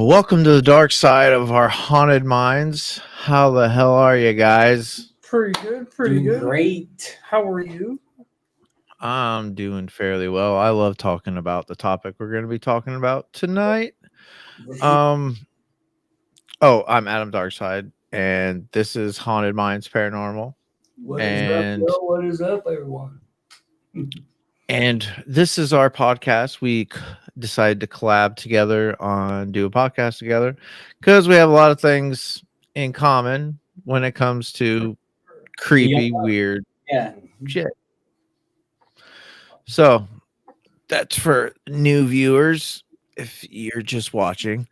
Welcome to the dark side of our haunted minds. How the hell are you guys? Pretty good, pretty Doing good. great. How are you? I'm doing fairly well. I love talking about the topic we're going to be talking about tonight. I'm Adam Darkside, and this is Haunted Minds Paranormal. What is And- up, yo? What is up, everyone? And this is our podcast. We decided to collab together do a podcast together because we have a lot of things in common when it comes to creepy, weird Yeah. shit. So that's for new viewers if you're just watching.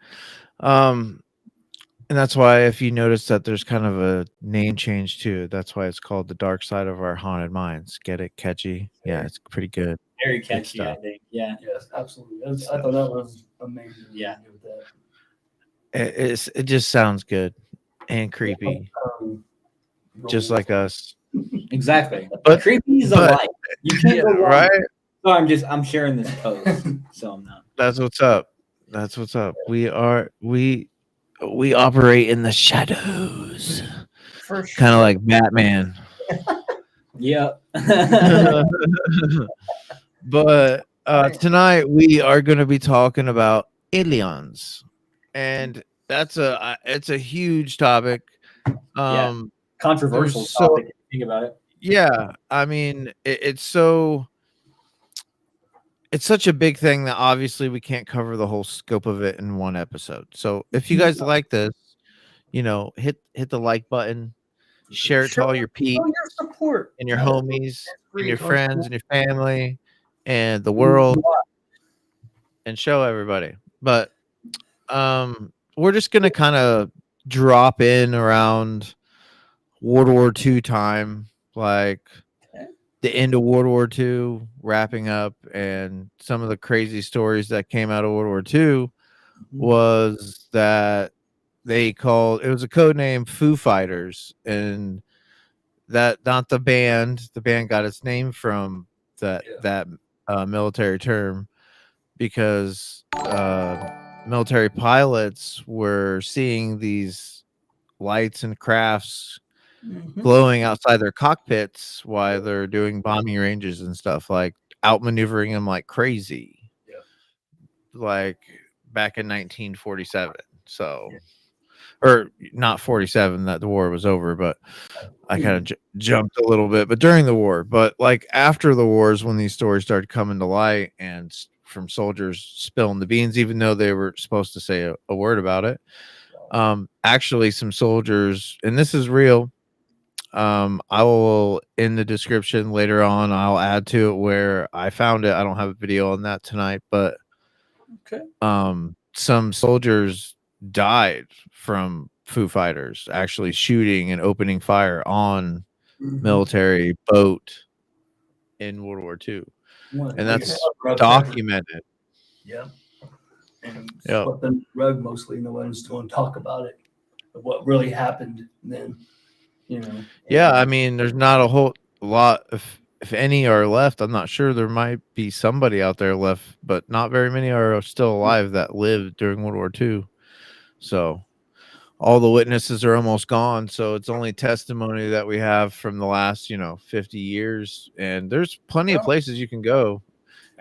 And that's why if you notice that there's kind of a name change too, that's why it's called the dark side of our haunted minds. Get it? Catchy? Yeah, it's pretty good. Very catchy, I stuff. think. Yeah. Yes, absolutely. I thought that was amazing. Yeah. With that. It just sounds good and creepy, just like us. Exactly. But- creepy is but- alike. You can't go wrong. Right? So I'm sharing this post, so I'm not. That's what's up. That's what's up. We operate in the shadows, For sure. kind of like Batman. Yep. But tonight we are going to be talking about aliens, and it's a huge topic. Controversial so- topic if you think about it. Yeah, I mean it's such a big thing that obviously we can't cover the whole scope of it in one episode. So if you guys like this, hit the like button, share it to all your peeps Show your support and your homies and your free. friends and your family and the world, and show everybody. But we're just gonna kind of drop in around World War II time, like the end of World War II, wrapping up, and some of the crazy stories that came out of World War II was that it was a code name Foo Fighters, and that not the band. The band got its name from that military term because military pilots were seeing these lights and crafts glowing outside their cockpits while they're doing bombing ranges and stuff, like outmaneuvering them like crazy. Yeah. Like back in 1947. So, or not 47, that the war was over, but I kind of jumped a little bit. But during the war, but like after the wars, when these stories started coming to light and from soldiers spilling the beans, even though they were supposed to say a word about it. Actually, some soldiers, and this is real. I will in the description later on. I'll add to it where I found it. I don't have a video on that tonight, but Okay. some soldiers died from Foo Fighters actually shooting and opening fire on military boat in World War II, and that's documented. Yeah. And Yep. swept under the rug mostly. No one's going to talk about it. Of what really happened then. Yeah, I mean, there's not a whole lot, if any are left. I'm not sure. There might be somebody out there left, but not very many are still alive that lived during World War II. So all the witnesses are almost gone. So it's only testimony that we have from the last, 50 years. And there's plenty of places you can go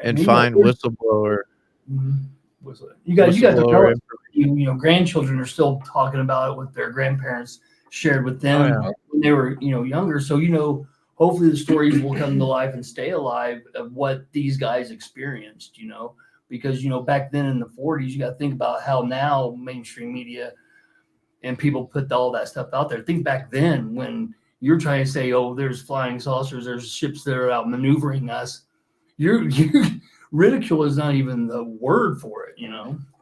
and find whistleblower. You guys whistleblower know, grandchildren are still talking about it with their grandparents shared with them when they were, younger. So, hopefully the stories will come to life and stay alive of what these guys experienced, because, back then in the 40s, you got to think about how now mainstream media and people put all that stuff out there. Think back then when you're trying to say, oh, there's flying saucers, there's ships that are out maneuvering us. Ridicule is not even the word for it,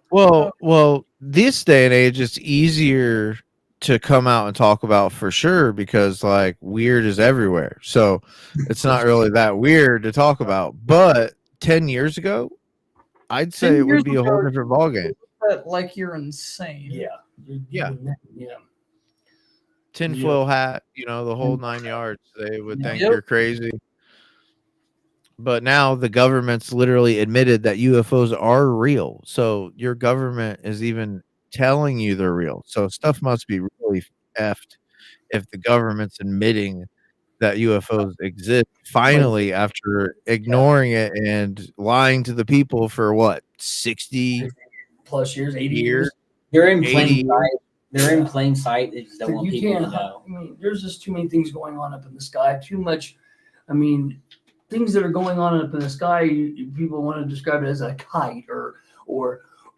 Well, this day and age, it's easier to come out and talk about for sure because like weird is everywhere. So it's not really that weird to talk about. But 10 years ago, I'd say it would be a whole different ballgame. Like you're insane. Yeah. Tinfoil hat, the whole 9 yards. They would think you're crazy. But now the government's literally admitted that UFOs are real. So your government is even telling you they're real. So stuff must be really effed if the government's admitting that UFOs exist finally after ignoring it and lying to the people for what 60 plus years, 80 years. years. They're in 80 plain years. sight. They're in plain sight. They just don't But want you people to can't. know. I mean, there's just too many things going on up in the sky. Too much. I mean, things that are going on up in the sky. People want to describe it as a kite or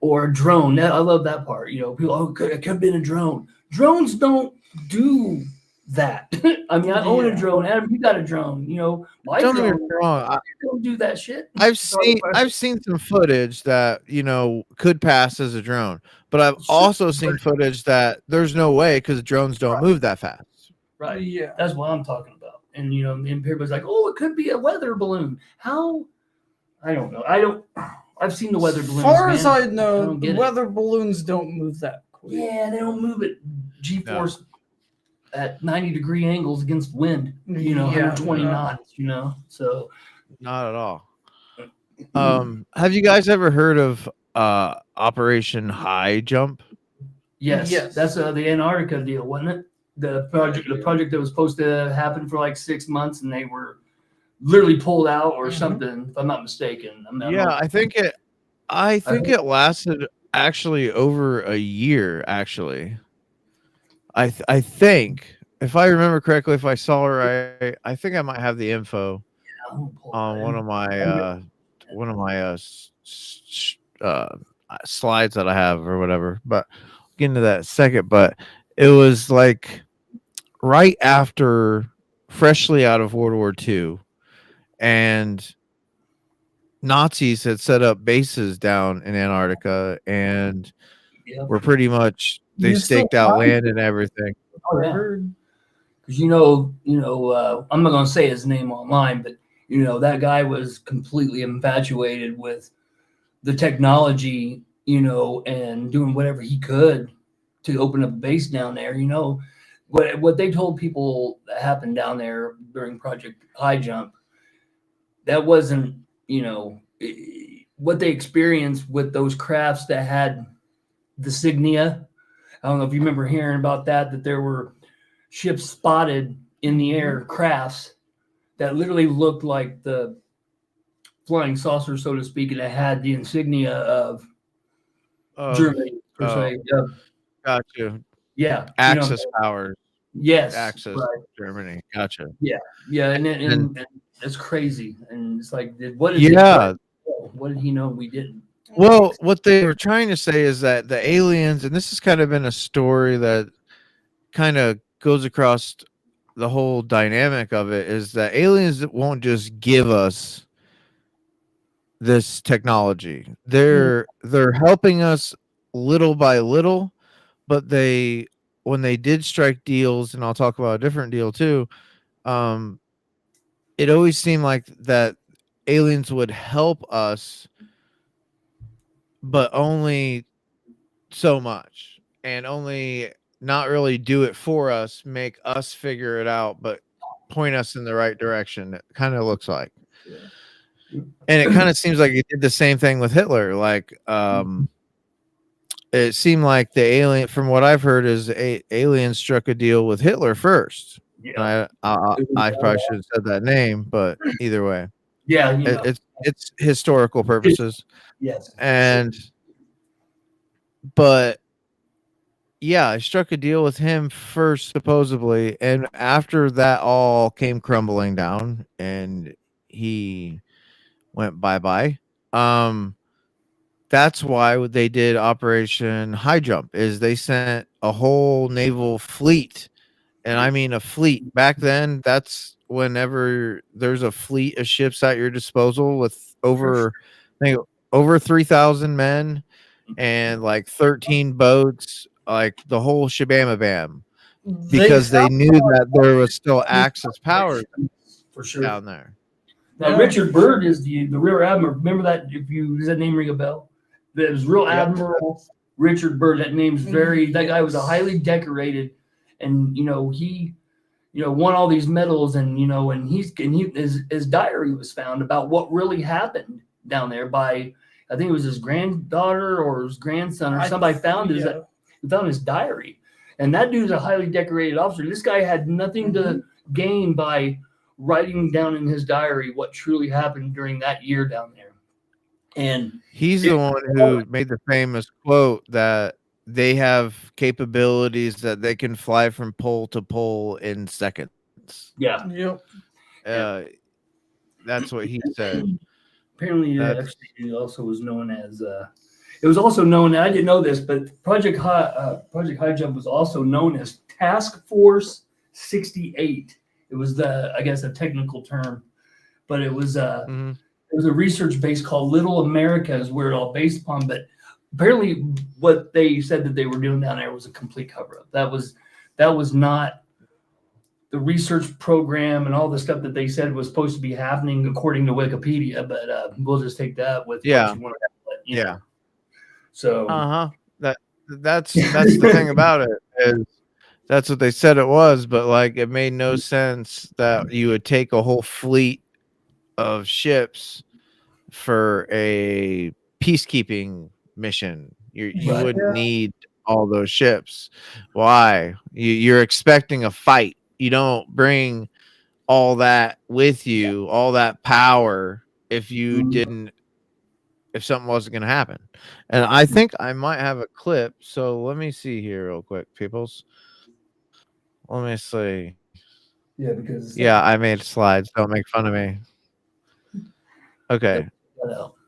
a drone. I love that part. You know, people. Oh, it could have been a drone. Drones don't do that. I mean, I own a drone. Adam, you got a drone. You know, my Don't get me drone wrong. don't do that shit. I've seen some footage that could pass as a drone, but I've also seen footage that there's no way because drones don't move that fast. Right. Yeah. That's what I'm talking about. And and everybody's like, oh, it could be a weather balloon. How? I don't know. I've seen the weather balloons. As far man. as I know, don't the get it. weather balloons don't move that quick. Yeah, they don't move at G-force at 90-degree angles against wind. 120 knots. So Not at all. Have you guys ever heard of Operation High Jump? yes. That's the Antarctica deal, wasn't it? The project that was supposed to happen for like 6 months, and they were literally pulled out or something. If I'm not mistaken. I think it lasted actually over a year. Actually, I think if I remember correctly, if I saw it right, I think I might have the info on one of my slides that I have or whatever. But I'll get into that in a second. But it was like right after, freshly out of World War II, and Nazis had set up bases down in Antarctica, and were pretty much they staked out land and everything. Oh, yeah. Because I'm not going to say his name online, but that guy was completely infatuated with the technology, and doing whatever he could to open up a base down there. What they told people that happened down there during Project High Jump, that wasn't, what they experienced with those crafts that had the signia. I don't know if you remember hearing about that there were ships spotted in the air, crafts that literally looked like the flying saucer, so to speak, and it had the insignia of Germany, per se. Got you. Yeah. Axis powers. Yes. Axis, right. Germany. Gotcha. Yeah. And it's crazy. And it's like, what did he know we didn't? Well, what they were trying to say is that the aliens, and this has kind of been a story that kind of goes across the whole dynamic of it, is that aliens won't just give us this technology. They're helping us little by little, but when they did strike deals, and I'll talk about a different deal too, it always seemed like that aliens would help us, but only so much, and only not really do it for us, make us figure it out, but point us in the right direction. It kind of looks like. And it kind of seems like it did the same thing with Hitler. Like, it seemed like the alien, from what I've heard, is aliens struck a deal with Hitler first. Yeah. I probably should have said that name, but either way, yeah, it's historical purposes. Yes, but yeah, I struck a deal with him first, supposedly, and after that all came crumbling down, and he went bye-bye. That's why they did Operation High Jump, is they sent a whole naval fleet, and I mean a fleet. Back then, that's whenever there's a fleet of ships at your disposal with over 3,000 men and like 13 boats, like the whole shabam bam, because they knew that there was still Axis power for sure down there. Now, Richard Byrd is the rear admiral. Remember that? Does that name ring a bell? That was real Admiral Richard Byrd. That name's that guy was a highly decorated, and he won all these medals, and his diary was found about what really happened down there by I think it was his granddaughter or his grandson or somebody found his diary. And that dude's a highly decorated officer. This guy had nothing to gain by writing down in his diary what truly happened during that year down there. And he's the one who made the famous quote that they have capabilities that they can fly from pole to pole in seconds. yeah, That's what he said. apparently FCD also was known as it was also known, and I didn't know this, but Project High Jump was also known as Task Force 68. It was I guess a technical term, but it was it was a research base called Little America is where it all based upon. But apparently what they said that they were doing down there was a complete cover-up. That was not the research program and all the stuff that they said was supposed to be happening according to Wikipedia, but we'll just take that with what you want to know. So that's the thing about it is that's what they said it was, but like it made no sense that you would take a whole fleet of ships for a peacekeeping mission. You wouldn't need all those ships. Why? You're expecting a fight. You don't bring all that with you, all that power, if something wasn't going to happen. And I think I might have a clip. So let me see here real quick, peoples. Let me see. Yeah, because I made slides. Don't make fun of me. Okay.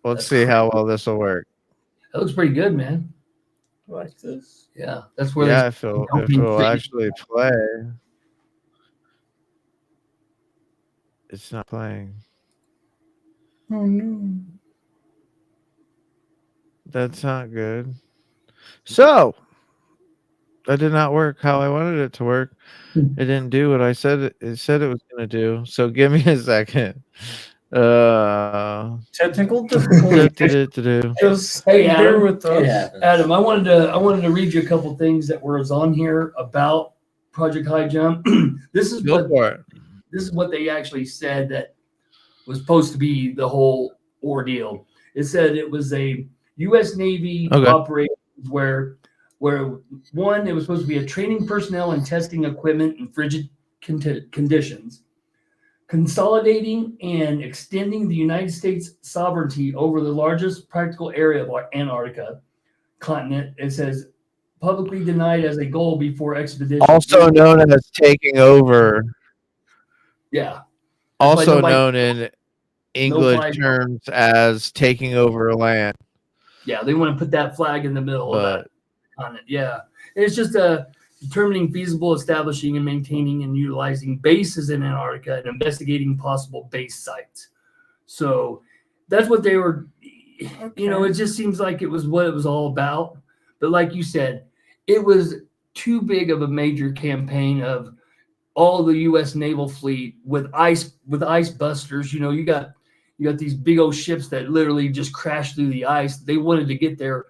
Let's see how well this will work. That looks pretty good, man. Like this? Yeah, that's where if it'll actually play. It's not playing. Oh no. That's not good. So that did not work how I wanted it to work. It didn't do what I said it said it was going to do. So give me a second. Technical difficulty. Just hey, Adam, with us. Adam, I wanted to read you a couple things that were on here about Project High Jump. This is what they actually said that was supposed to be the whole ordeal. It said it was a U.S. Navy operation where one, it was supposed to be a training personnel and testing equipment in frigid conditions, consolidating and extending the United States sovereignty over the largest practical area of Antarctica continent. It says publicly denied as a goal before expedition. Also known as taking over. Yeah. Also known in English terms as taking over land. Yeah, they want to put that flag in the middle of that on it. Yeah. It's just determining feasible, establishing and maintaining and utilizing bases in Antarctica and investigating possible base sites. So that's what they were, it just seems like it was what it was all about. But like you said, it was too big of a major campaign of all the U.S. naval fleet with ice busters. You got these big old ships that literally just crashed through the ice. They wanted to get there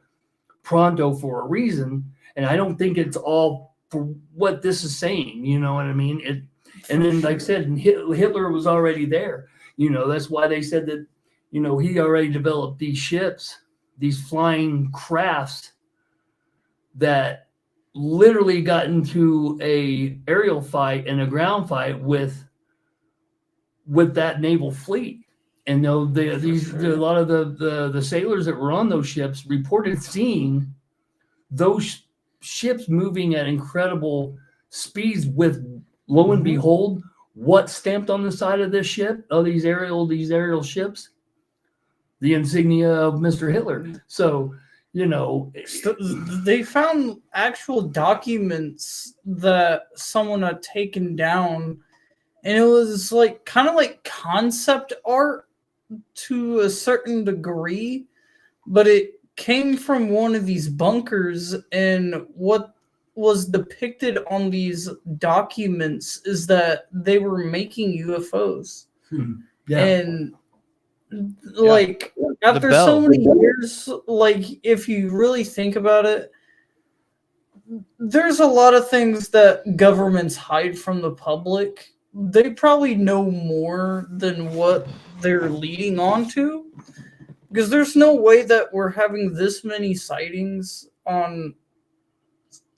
pronto for a reason, and I don't think it's all for what this is saying. You know what I mean? And then, like I said, Hitler was already there. That's why they said that. He already developed these ships, these flying crafts that literally got into a aerial fight and a ground fight with that naval fleet. And a lot of the sailors that were on those ships reported seeing those ships moving at incredible speeds with, lo and behold, what stamped on the side of this ship, these aerial ships? The insignia of Mr. Hitler. So, they found actual documents that someone had taken down, and it was kind of like concept art to a certain degree, but it came from one of these bunkers, and what was depicted on these documents is that they were making UFOs. And after so many years, if you really think about it, there's a lot of things that governments hide from the public. They probably know more than what they're leading on to. Because there's no way that we're having this many sightings on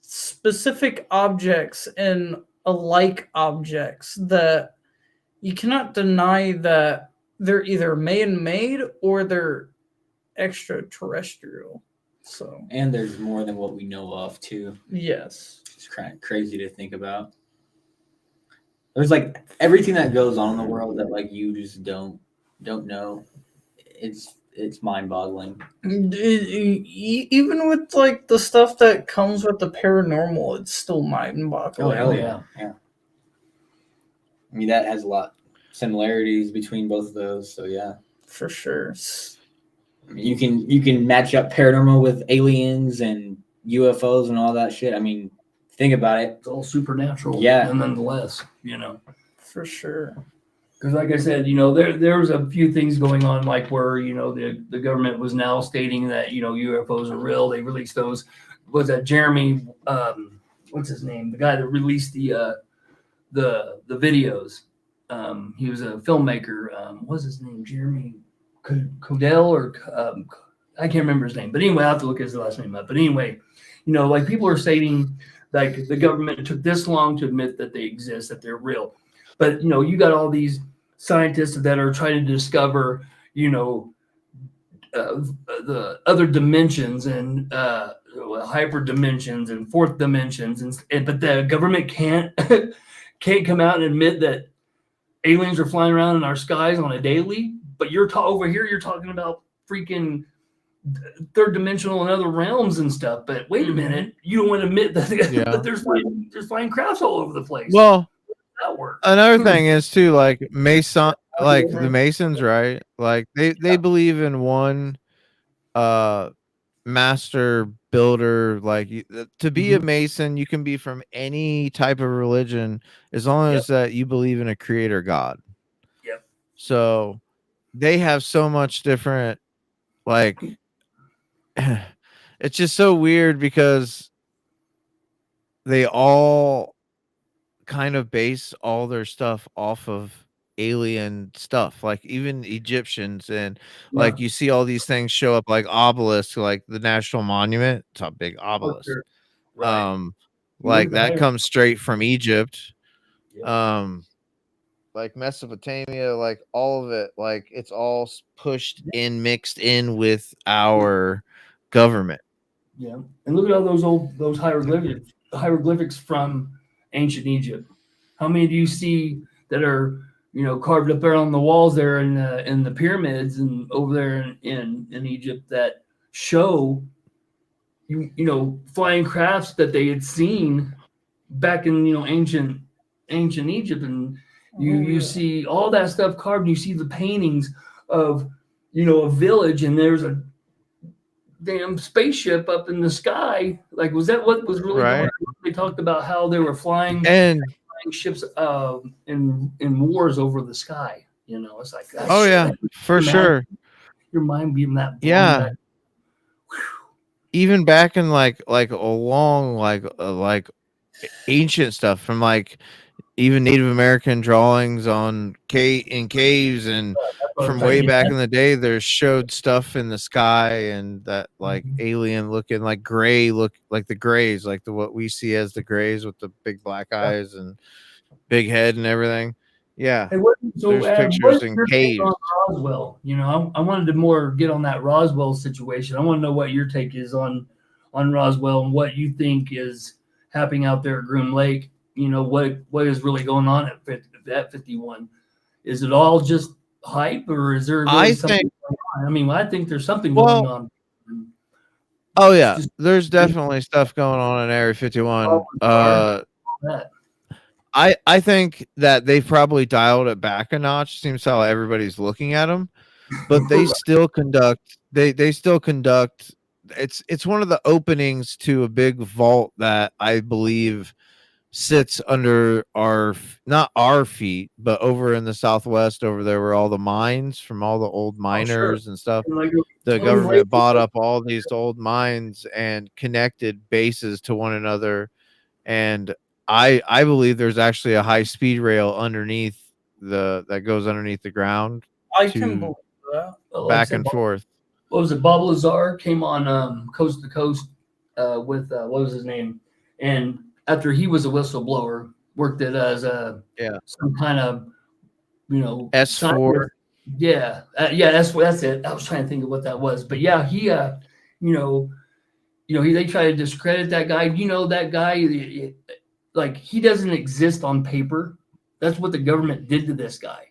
specific objects and alike objects that you cannot deny that they're either man-made or they're extraterrestrial. So, And there's more than what we know of too. yes. It's kind of crazy to think about. There's like everything that goes on in the world that like you just don't know. It's mind-boggling. Even with like the stuff that comes with the paranormal, it's still mind-boggling. Oh hell yeah. I mean that has a lot similarities between both of those. So yeah, For sure. I mean, you can match up paranormal with aliens and UFOs and all that shit. I mean, think about it. It's all supernatural. Yeah. And nonetheless, you know. For sure. Because like I said, you know, there was a few things going on, like where, you know, the government was now stating that, you know, UFOs are real. They released those. Was that Jeremy? What's his name? The guy that released the videos. He was a filmmaker. What's his name? Jeremy Codell or I can't remember his name. But anyway, I have to look his last name up. But anyway, you know, like people are stating like the government took this long to admit that they exist, that they're real. But, you know, you got all these scientists that are trying to discover, you know, the other dimensions and hyper dimensions and fourth dimensions. And but the government can't come out and admit that aliens are flying around in our skies on a daily. But you're over here, you're talking about freaking third dimensional and other realms and stuff. But wait a minute, you don't want to admit that, that there's flying crafts all over the place. Well, that work. Another thing is too, like like the Masons, right? Like they believe in one master builder. Like to be a Mason, you can be from any type of religion as long as that you believe in a creator God. Yep. So they have so much different, like it's just so weird because they all kind of base all their stuff off of alien stuff, like even Egyptians, and like you see all these things show up like obelisk, like the national monument. It's a big obelisk. Right. Like that comes straight from Egypt. Like Mesopotamia, like all of it, like it's all pushed in, mixed in with our government. Yeah, and look at all those hieroglyphics from ancient Egypt. How many do you see that are, you know, carved up there on the walls there in the pyramids and over there in Egypt that show you know flying crafts that they had seen back in, you know, ancient Egypt, and you see all that stuff carved, and you see the paintings of, you know, a village, and there's a damn spaceship up in the sky. Like, was that what was really going on? They talked about how they were flying ships in wars over the sky. You know, it's like, oh yeah, for sure. Your mind being that. Yeah. Even back in like a long like ancient stuff from like even Native American drawings on caves, and from way back in the day, there's showed stuff in the sky and that like alien looking, like gray, look like the grays, like what we see as the grays with the big black eyes and big head and everything. Yeah, hey, there's pictures in caves. Roswell, you know, I wanted to more get on that Roswell situation. I want to know what your take is on Roswell and what you think is happening out there at Groom Lake. You know, what is really going on at 51? Is it all just hype, or is there really something going on? I mean, I think there's something going on. Oh yeah, there's definitely stuff going on in Area 51. I think that they've probably dialed it back a notch. Seems how everybody's looking at them, but they still conduct. They still conduct. It's one of the openings to a big vault that I believe sits under not our feet, but over in the southwest over there where all the mines from all the old miners and stuff. The government bought up all these old mines and connected bases to one another. And I believe there's actually a high speed rail underneath that goes underneath the ground. I can believe that. Back and forth. what was it? Bob Lazar came on Coast to Coast with what was his name? And after he was a whistleblower, worked it as a Yeah. some kind of S4. Yeah, yeah, that's it. I was trying to think of what that was, but yeah, he you know they try to discredit that guy. That guy, like he doesn't exist on paper. That's what the government did to this guy.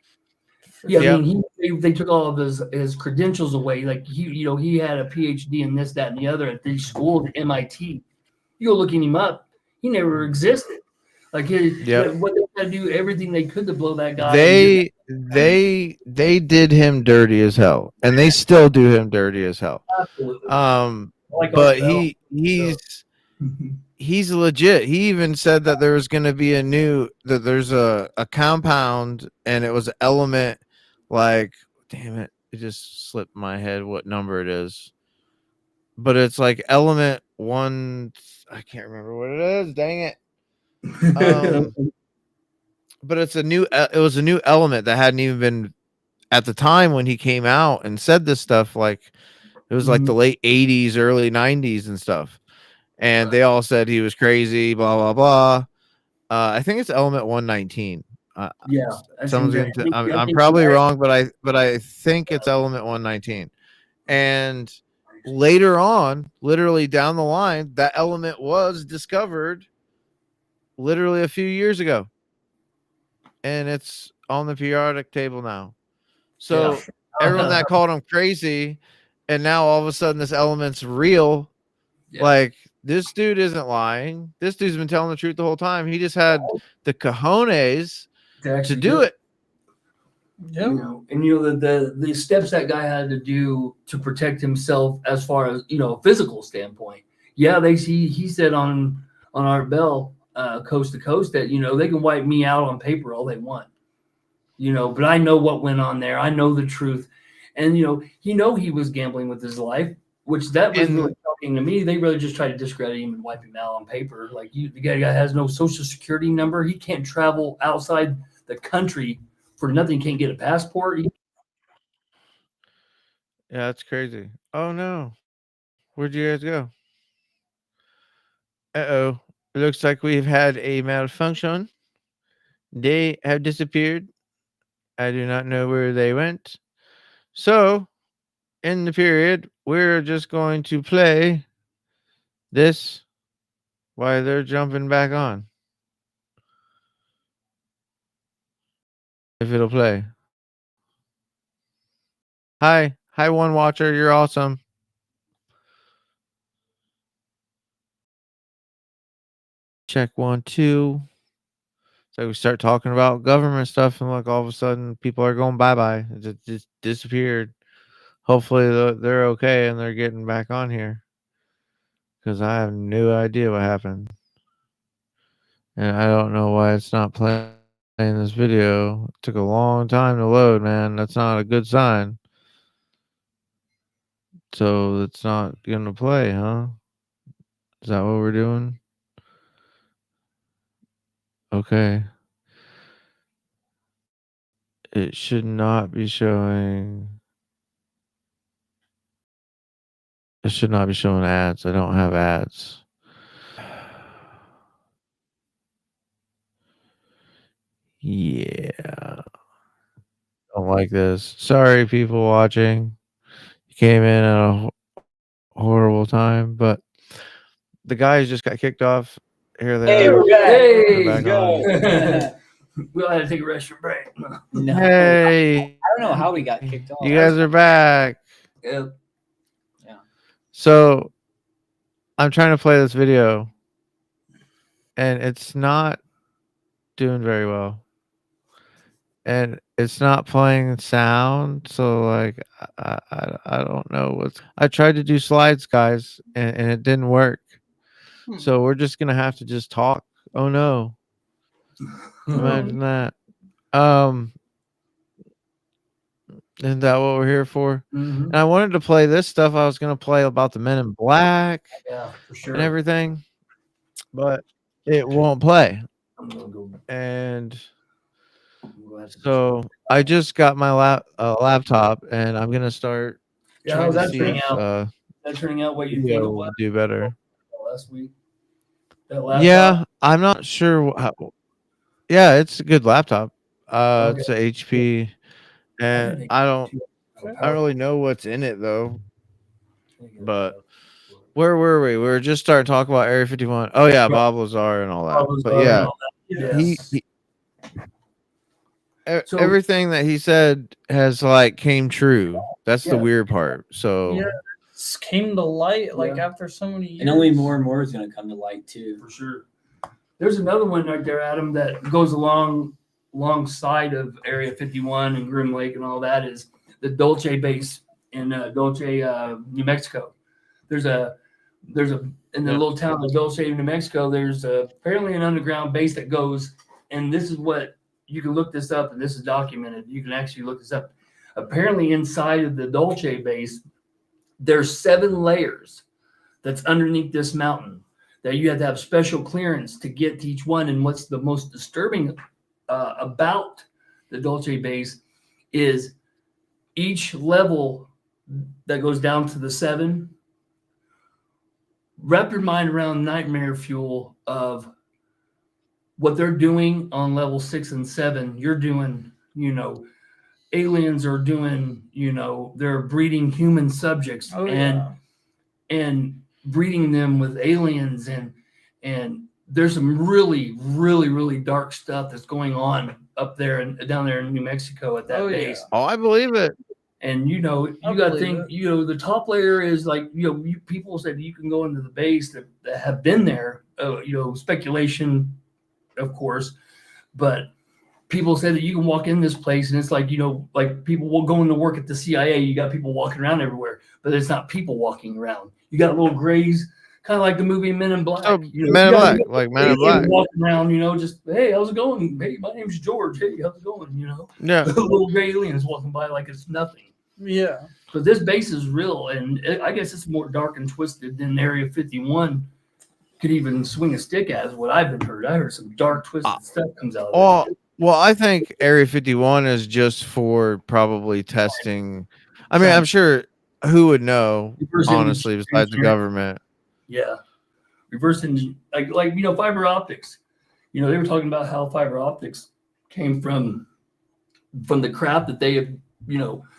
Yeah, I Yep. mean, they took all of his credentials away. Like he had a PhD in this, that, and the other at these schools at MIT. You go looking him up, he never existed. Like what they had to do everything they could to blow that guy. They did him dirty as hell, and they still do him dirty as hell. Absolutely. Like But Arcel. he's legit. He even said that there was going to be there's a compound, and it was an element. Like, damn it, it just slipped my head what number it is. But it's like element 1. I can't remember what it is. Dang it. But it's it was a new element that hadn't even been at the time when he came out and said this stuff. Like, it was like the late 80s, early 90s and stuff. And they all said he was crazy, blah, blah, blah. I think it's element 119. Yeah, I'm probably wrong, but I think it's element 119. And later on, literally down the line, that element was discovered literally a few years ago. And it's on the periodic table now. So everyone that called him crazy, and now all of a sudden this element's real. Yeah. Like, this dude isn't lying. This dude's been telling the truth the whole time. He just had the cojones to do it. Yeah. And the steps that guy had to do to protect himself as far as a physical standpoint. Yeah, he said on Art Bell, Coast to Coast, that they can wipe me out on paper all they want. But I know what went on there. I know the truth. And he was gambling with his life, which that was really shocking to me. They really just tried to discredit him and wipe him out on paper. Like, the guy has no social security number. He can't travel outside the country for nothing. Can't get a passport. Yeah, that's crazy. Oh no, where'd you guys go? Uh-oh, it looks like we've had a malfunction. They have disappeared. I do not know where they went. So, in the period, we're just going to play this while they're jumping back on. If it'll play. Hi, one watcher. You're awesome. Check 1, 2. So we start talking about government stuff, and like all of a sudden, people are going bye-bye. It just disappeared. Hopefully, they're okay and they're getting back on here, because I have no idea what happened, and I don't know why it's not playing this video. It took a long time to load, man. That's not a good sign. So it's not gonna play, huh? Is that what we're doing? Okay. It should not be showing. It should not be showing ads. I don't have ads. Yeah. Don't like this. Sorry, people watching. You came in at a horrible time, but the guys just got kicked off. Here they are. Hey, go. We all had to take a restroom break. No. Hey. I don't know how we got kicked off. You guys are back. Yep. Yeah. So I'm trying to play this video, and it's not doing very well. And it's not playing sound, so like I don't know what's. I tried to do slides, guys, and it didn't work. So we're just gonna have to just talk. Oh no! Imagine that. Isn't that what we're here for? And I wanted to play this stuff. I was gonna play about the Men in Black, yeah, for sure, and everything, but it won't play. I'm gonna go. And so I just got my laptop, and I'm gonna start Yeah, trying how's to that see turning if out? That turning out what you think it Leo was would do better. last week? That laptop? Yeah, I'm not sure. Yeah, it's a good laptop. Okay. It's a HP, and I don't really know what's in it though. But where were we? We were just starting talking about Area 51. Oh yeah, Bob Lazar and all that. But yeah, he So- everything that he said has like came true. That's the Yeah. weird part. So Yeah, it's came to light like after so many years. And only more and more is going to come to light too. For sure. There's another one right there, Adam, that goes alongside of Area 51 and Groom Lake and all that is the Dulce base in Dulce, New Mexico. There's a in the little town of Dulce, New Mexico. There's apparently an underground base that goes, and this is what you can look this up, and this is documented. You can actually look this up. Apparently, inside of the Dulce base, there's 7 layers that's underneath this mountain that you have to have special clearance to get to each one. And what's the most disturbing about the Dulce base is each level that goes down to the 7. Wrap your mind around nightmare fuel of what they're doing on level 6 and 7. You're doing, aliens are doing, they're breeding human subjects and breeding them with aliens and there's some really, really, really dark stuff that's going on up there and down there in New Mexico at that base. Oh, I believe it. And you got to think, the top layer is like, people said you can go into the base that have been there, speculation, of course, but people said that you can walk in this place and it's like, like people will go into work at the CIA. You got people walking around everywhere, but it's not people walking around. You got little grays, kind of like the movie Men in Black. Oh, Men in Black, like Men in Black. Walking around, just, hey, how's it going? Hey, my name's George. Hey, how's it going? Yeah. Little gray aliens walking by like it's nothing. Yeah. But this base is real, and I guess it's more dark and twisted than Area 51 could even swing a stick at, is what I've been heard. I heard some dark, twisted stuff comes out of it. Well, I think Area 51 is just for probably testing. I mean, I'm sure who would know, honestly, besides the government. Yeah. Reversing, like fiber optics. They were talking about how fiber optics came from the crap that they have,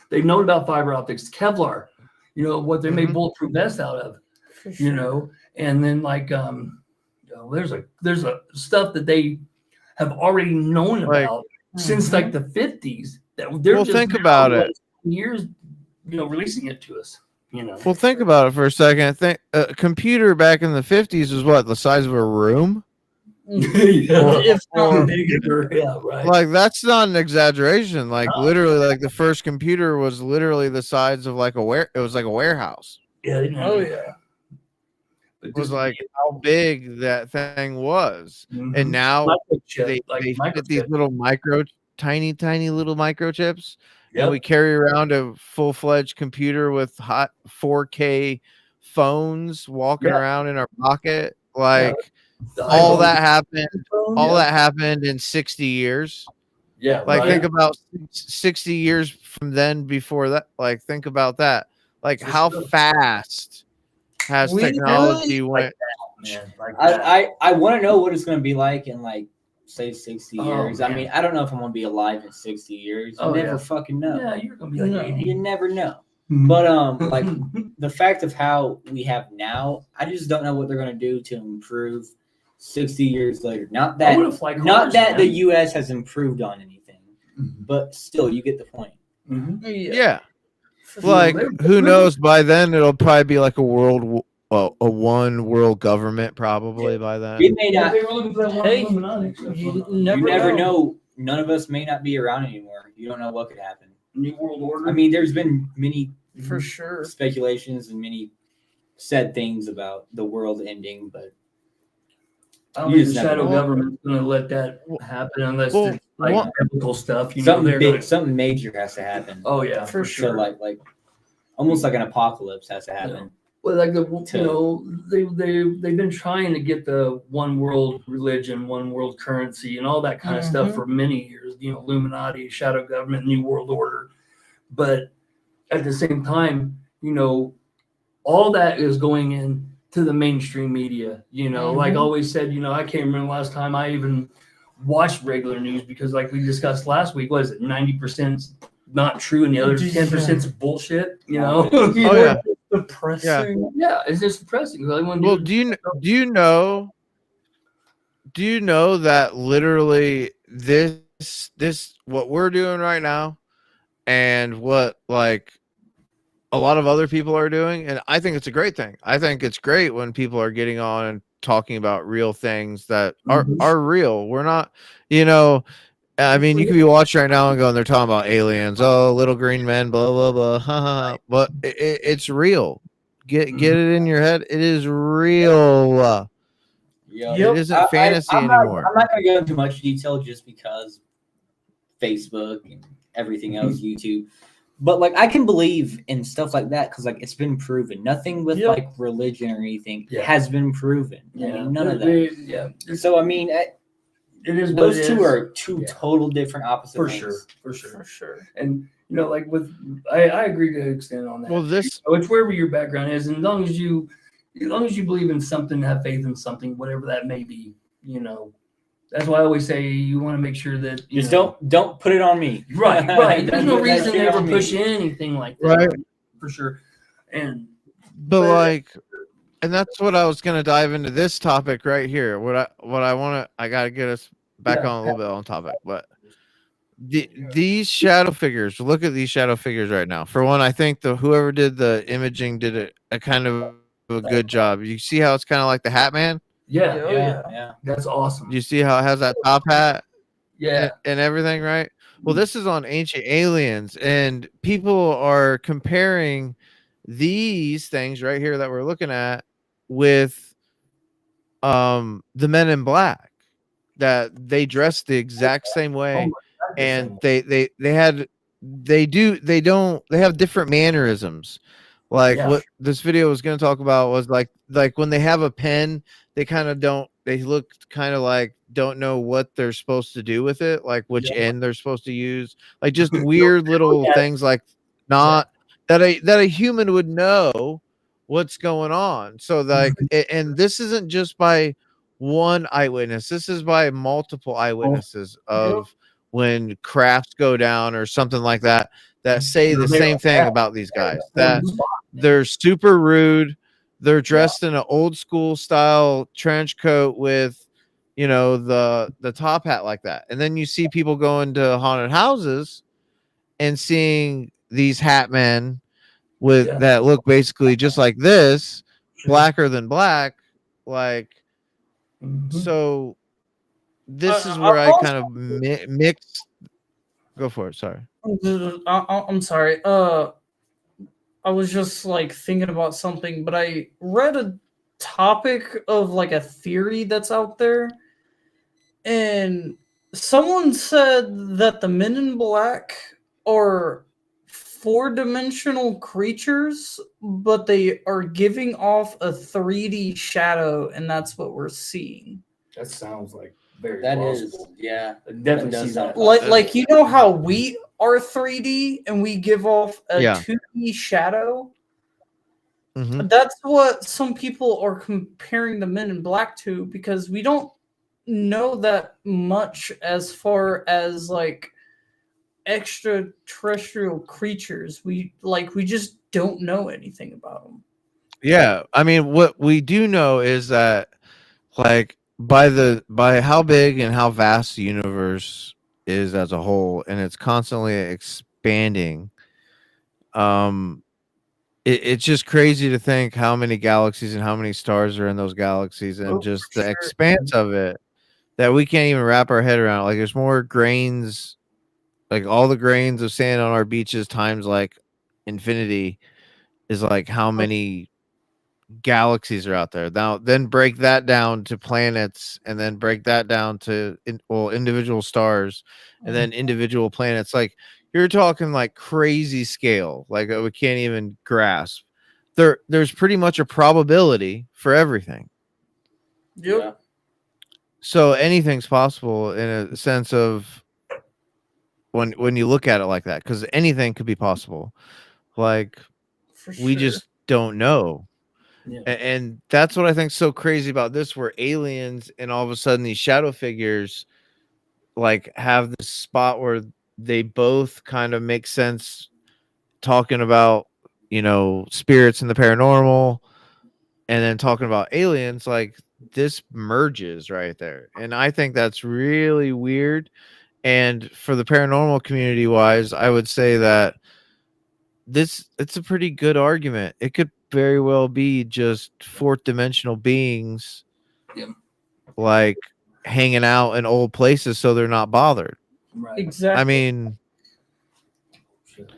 they've known about fiber optics, Kevlar, what they made bulletproof vests out of, and then there's a stuff that they have already known about since like the 50s that they're just think about it. Years, releasing it to us, Well, think about it for a second. Think a computer back in the 50s was what, the size of a room? If not bigger, yeah, right. Like that's not an exaggeration. Like literally, like the first computer was literally the size of like it was like a warehouse. Yeah. It was like how big that thing was, and now they fit these little tiny little microchips, and we carry around a full-fledged computer with hot 4K phones walking around in our pocket. Like all that happened. That happened in 60 years. Yeah. Like think about 60 years from then. Before that, like think about that. Like how fast has technology went? I want to know what it's going to be like in like say 60 years. Man. I mean, I don't know if I'm going to be alive in 60 years. You never fucking know. Yeah, you're going to be like 80. You never know. But like the fact of how we have now, I just don't know what they're going to do to improve 60 years later. Not that the US has improved on anything, but still, you get the point. Yeah. Like who knows? By then, it'll probably be like a one world government. Probably by then. It may not. You never know. None of us may not be around anymore. You don't know what could happen. New World Order. I mean, there's been many for sure speculations and many said things about the world ending, but I don't think the shadow government's going to let that happen unless it's like biblical stuff. Something major has to happen. Oh yeah, for sure. So like almost like an apocalypse has to happen. Well, like they've been trying to get the one world religion, one world currency, and all that kind of stuff for many years. Illuminati, shadow government, New World Order, but at the same time, you know, all that is going in to the mainstream media. You know, like I always said, you know, I can't remember the last time I even watched regular news because, like we discussed last week, what is it, 90% not true and the other 10% is bullshit. You know, depressing. Yeah, it's just depressing. Well, do you know that literally this what we're doing right now and what like a lot of other people are doing, and I think it's a great thing. I think it's great when people are getting on and talking about real things that are real. We're not, you know, I mean, you could be watching right now and going, they're talking about aliens, oh, little green men, blah blah blah, haha. But it's real. Get it in your head. It is real. Yep. It isn't fantasy anymore. I'm not going to go into much detail just because Facebook and everything else, YouTube. But like I can believe in stuff like that because like it's been proven. Nothing with like religion or anything has been proven. I mean, none of that. So I mean, it is. Those two are two total different opposite things. For sure. And you know, like with I agree to an extent on that. Well, it's wherever your background is, and as long as you believe in something, have faith in something, whatever that may be, you know. That's why I always say you want to make sure that you just don't put it on me. Right. There's no reason to ever push anything like that. Right. For sure. But like, and that's what I was gonna dive into this topic right here. I gotta get us back on a little bit on topic, but these shadow figures. Look at these shadow figures right now. For one, I think whoever did the imaging did a kind of a good job. You see how it's kind of like the Hat Man. Yeah. That's awesome. You see how it has that top hat? Yeah. And everything, right? Well, this is on Ancient Aliens, and people are comparing these things right here that we're looking at with the Men in Black, that they dress the exact same way, and they have different mannerisms. Like what this video was going to talk about was like when they have a pen, they look kind of like don't know what they're supposed to do with it, like which end they're supposed to use, like just weird little things like not that a human would know what's going on. So like, and this isn't just by one eyewitness, this is by multiple eyewitnesses of when crafts go down or something like that say the same thing about these guys, that they're super rude. They're dressed in an old school style trench coat with, you know, the top hat like that. And then you see people going to haunted houses and seeing these hat men with that look basically just like this, blacker than black. Like, so this is where I kind of mix. Go for it. Sorry. I'm sorry. I was just like thinking about something, but I read a topic of like a theory that's out there, and someone said that the Men in Black are 4-dimensional creatures, but they are giving off a 3D shadow, and that's what we're seeing. That sounds like very that plausible. Is Definitely see that. Like you know how we are 3D and we give off a 2D shadow? That's what some people are comparing the Men in Black to, because we don't know that much as far as like extraterrestrial creatures. We just don't know anything about them. Yeah, I mean, what we do know is that like by how big and how vast the universe is as a whole, and it's constantly expanding, it's just crazy to think how many galaxies and how many stars are in those galaxies, and just the expanse of it that we can't even wrap our head around. Like there's more grains, like all the grains of sand on our beaches times like infinity is like how many galaxies are out there. Now then break that down to planets, and then break that down to individual stars, and then individual planets. Like you're talking like crazy scale, like we can't even grasp. There's pretty much a probability for everything. So anything's possible in a sense of when you look at it like that, because anything could be possible. Like we just don't know. Yeah. And that's what I think so crazy about this, where aliens and all of a sudden these shadow figures like have this spot where they both kind of make sense, talking about, you know, spirits and the paranormal, and then talking about aliens. Like, this merges right there, and I think that's really weird. And for the paranormal community wise, I would say that it's a pretty good argument. It could very well be just fourth dimensional beings, like hanging out in old places so they're not bothered. Right. Exactly. I mean,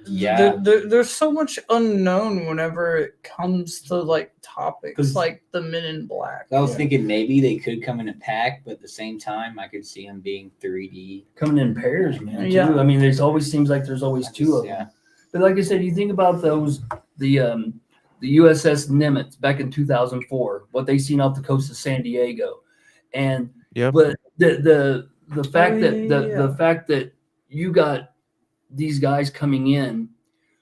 yeah, there's so much unknown whenever it comes to like topics like the Men in Black. I was thinking maybe they could come in a pack, but at the same time, I could see them being 3D. Coming in pairs, man. Yeah. Too. I mean, there's always seems like there's always two of them. Yeah. But like I said, you think about those the USS Nimitz back in 2004, what they seen off the coast of San Diego, and but the fact the fact that you got these guys coming in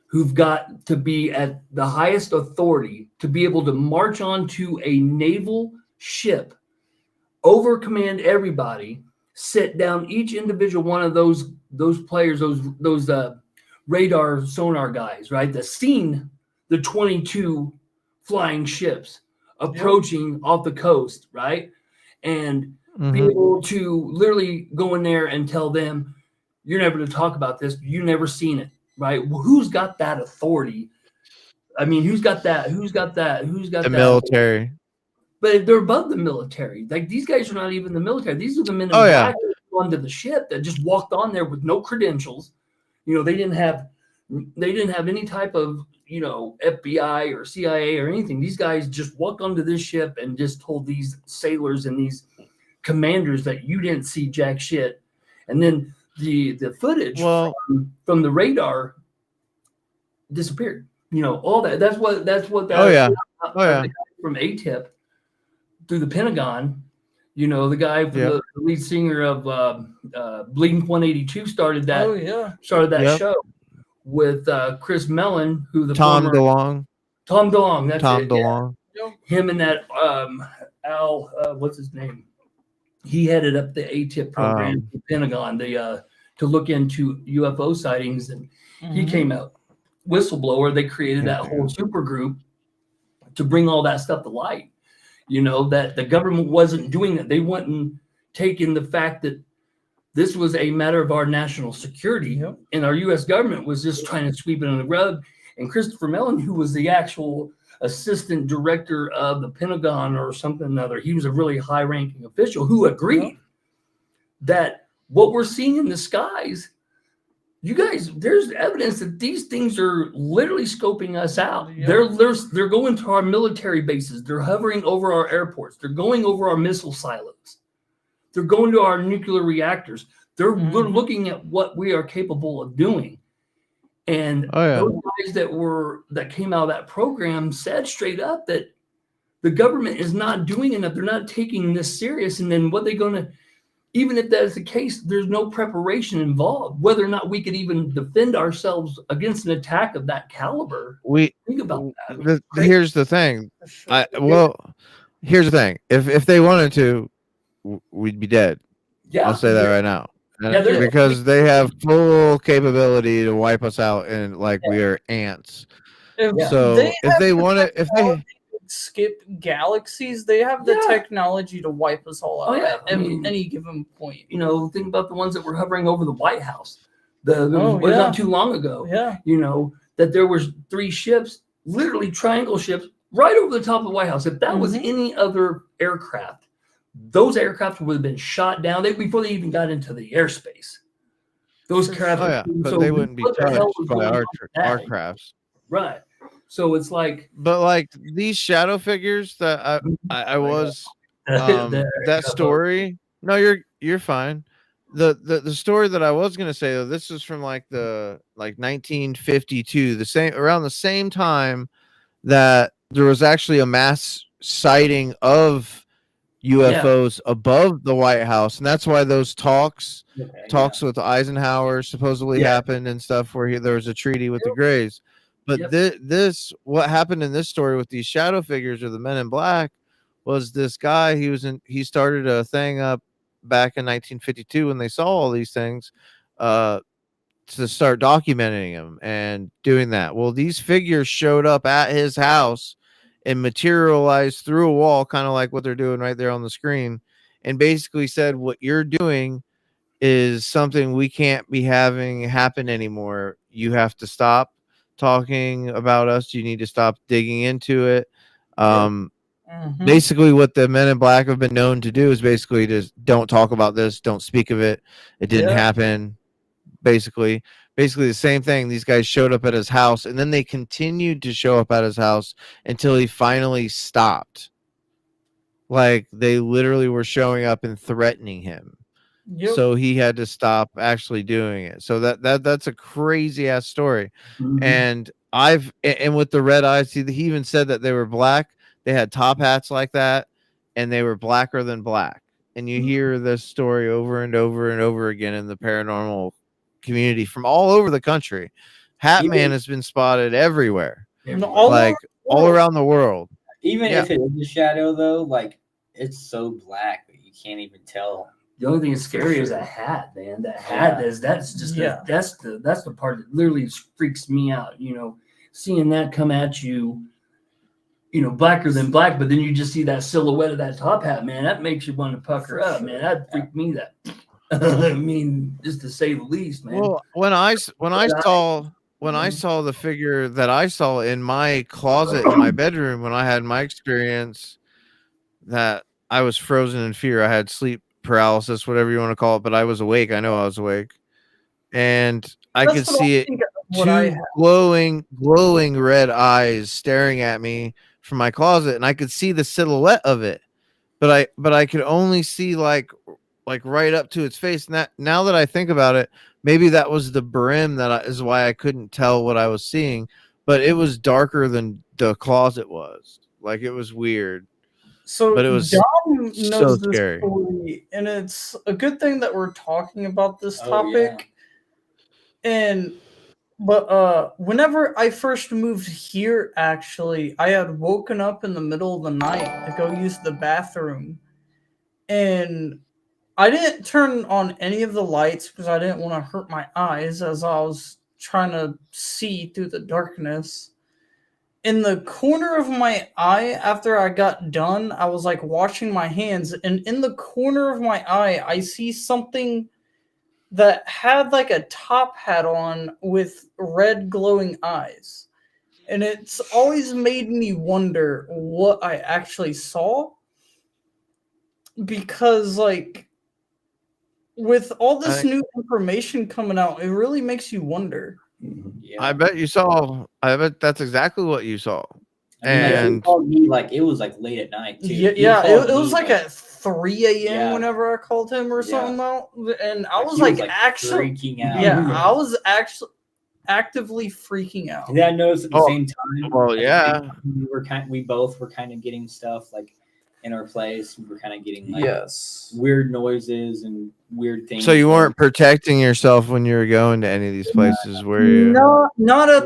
who've got to be at the highest authority to be able to march onto a naval ship, over command everybody, sit down each individual one of those players, those radar sonar guys, right? The seen the 22 flying ships approaching off the coast, right? And be able to literally go in there and tell them, you're never to talk about this. You never seen it, right? Well, who's got that authority? I mean, who's got that? The military. But they're above the military. Like, these guys are not even the military. These are the men in black onto the ship that just walked on there with no credentials. You know, they didn't have any type of, you know, FBI or CIA or anything. These guys just walked onto this ship and just told these sailors and these commanders that you didn't see jack shit. And then the footage from the radar disappeared. You know, all that. That's what that from ATIP through the Pentagon. You know, the guy from the lead singer of Bleeding 182 started that show with Chris Mellon, who Tom DeLonge. That's Tom it, DeLonge. Yeah. Him and that Al, what's his name? He headed up the ATIP program, the Pentagon, to look into UFO sightings, and he came out whistleblower. They created that whole super group to bring all that stuff to light. You know, that the government wasn't doing that. They wasn't taking the fact that this was a matter of our national security, and our U.S. government was just trying to sweep it under the rug. And Christopher Mellon, who was the actual assistant director of the Pentagon or something or another, he was a really high-ranking official who agreed that what we're seeing in the skies, you guys, there's evidence that these things are literally scoping us out. They're going to our military bases. They're hovering over our airports. They're going over our missile silos. They're going to our nuclear reactors. They're looking at what we are capable of doing. And those guys that came out of that program said straight up that the government is not doing enough. They're not taking this serious. And then what they going to, even if that is the case, there's no preparation involved. Whether or not we could even defend ourselves against an attack of that caliber. Think about that. Here's the thing. Here's the thing. If they wanted to, we'd be dead. I'll say that right now. Because they have full capability to wipe us out, and like we are ants. If they want to, skip galaxies, they have the technology to wipe us all out at any given point. You know, think about the ones that were hovering over the White House. Not too long ago. Yeah. You know, that there was 3 ships, literally triangle ships, right over the top of the White House. If that was any other aircraft, those aircraft would have been shot down before they even got into the airspace. Those craft, but they wouldn't be touched by our crafts, right? So it's like, but like these shadow figures that I was that story. No, you're fine. The story that I was gonna say though, this is from like 1952, around the same time that there was actually a mass sighting of UFOs above the White House, and that's why those talks with Eisenhower supposedly happened and stuff, where there was a treaty with the Greys. But this, what happened in this story with these shadow figures or the men in black, was this guy. He started a thing up back in 1952 when they saw all these things, to start documenting them and doing that. Well, these figures showed up at his house and materialized through a wall, kind of like what they're doing right there on the screen, and basically said, what you're doing is something we can't be having happen anymore. You have to stop talking about us. You need to stop digging into it. Basically what the men in black have been known to do is basically just don't talk about this, don't speak of it. It didn't happen. Basically the same thing. These guys showed up at his house, and then they continued to show up at his house until he finally stopped. Like, they literally were showing up and threatening him. Yep. So he had to stop actually doing it. So that's a crazy ass story. And with the red eyes, he even said that they were black. They had top hats like that, and they were blacker than black. And you hear this story over and over and over again in the paranormal community from all over the country. Hat Man has been spotted everywhere, all around the world. Even if it is a shadow, though, like, it's so black that you can't even tell. The only thing that's scary is that hat, man. That hat that's the part that literally freaks me out. You know, seeing that come at you, you know, blacker than black, but then you just see that silhouette of that top hat, man. That makes you want to pucker up, man. That freaked me. That I mean, just to say the least, man. Well, when I saw the figure that I saw in my closet in my bedroom, when I had my experience, that I was frozen in fear. I had sleep paralysis, whatever you want to call it, but I was awake. I know I was awake, and I could see it. Two glowing red eyes staring at me from my closet, and I could see the silhouette of it, but I could only see like right up to its face. And now that I think about it, maybe that was the brim is why I couldn't tell what I was seeing, but it was darker than the closet was. Like, it was weird. So, but it was Dom knows so this scary. Story, and it's a good thing that we're talking about this topic. But whenever I first moved here, actually, I had woken up in the middle of the night to go use the bathroom, and I didn't turn on any of the lights because I didn't want to hurt my eyes as I was trying to see through the darkness. In the corner of my eye, after I got done, I was like washing my hands, and in the corner of my eye, I see something that had like a top hat on with red glowing eyes. And it's always made me wonder what I actually saw, because like with all this new information coming out, it really makes you wonder. Yeah. I bet that's exactly what you saw. And it was like late at night too. It was like at 3 a.m. whenever I called him or something out, and I was like actually freaking out. I was actually actively freaking out. And I noticed at the same time. Well, we both were kind of getting stuff like in our place. We were kind of getting like yes, weird noises and weird things. So you weren't protecting yourself when you were going to any of these places, were you? No, not at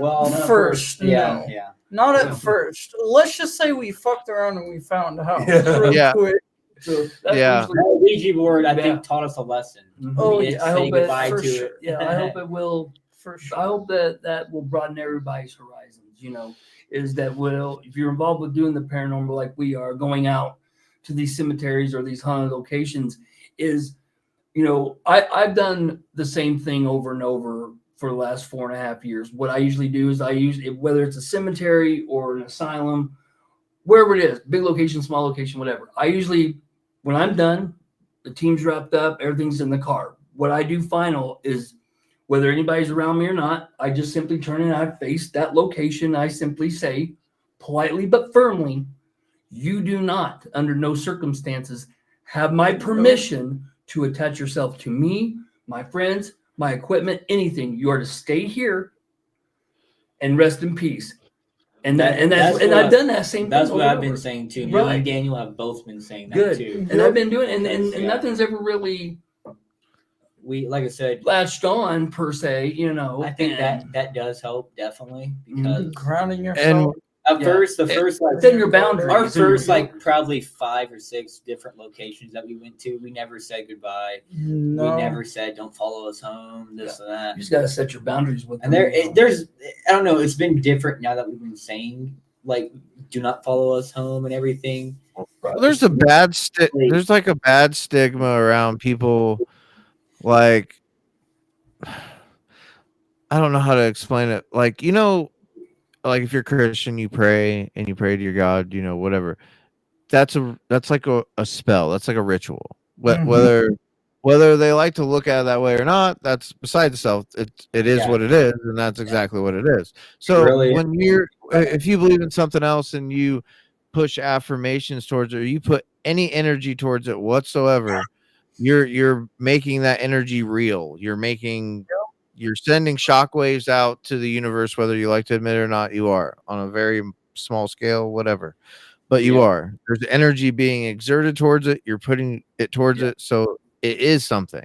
first. Yeah, no. Yeah. Not at first. Let's just say we fucked around and we found out. Yeah. Quick. So that Ouija board, I think, taught us a lesson. Oh, yeah. I hope it. Sure. Yeah, I hope it will. For sure. I hope that will broaden everybody's horizons. You know, is that if you're involved with doing the paranormal like we are, going out to these cemeteries or these haunted locations, is, you know, I've done the same thing over and over for the last 4.5 years. What I usually do is whether it's a cemetery or an asylum, wherever it is, big location, small location, whatever. I usually, when I'm done, the team's wrapped up, everything's in the car. What I do final is, whether anybody's around me or not, I just simply turn and I face that location. I simply say, politely but firmly, you do not, under no circumstances, have my permission to attach yourself to me, my friends, my equipment, anything. You are to stay here and rest in peace. And I've done that same thing. That's what I've been saying too. Me and Daniel have both been saying that too. And I've been doing and nothing's ever really we, like I said, latched on per se, you know. I think and that does help definitely because grounding yourself. the first like within your boundaries. our first like probably 5 or 6 different locations that we went to, we never said goodbye. No. We never said don't follow us home, this and that. You just got to set your boundaries with and them. there's I don't know, it's been different now that we've been saying like do not follow us home and everything. Well, there's a bad there's like a bad stigma around people, like I don't know how to explain it. Like, you know, like if you're Christian, you pray and you pray to your God, you know, whatever. That's like a spell. That's like a ritual. Whether they like to look at it that way or not, that's beside itself. It is what it is, and that's exactly what it is. So Really? when if you believe in something else and you push affirmations towards it, or you put any energy towards it whatsoever, you're making that energy real. You're sending shockwaves out to the universe, whether you like to admit it or not. You are on a very small scale, whatever. But you are. There's energy being exerted towards it. You're putting it towards it. So it is something.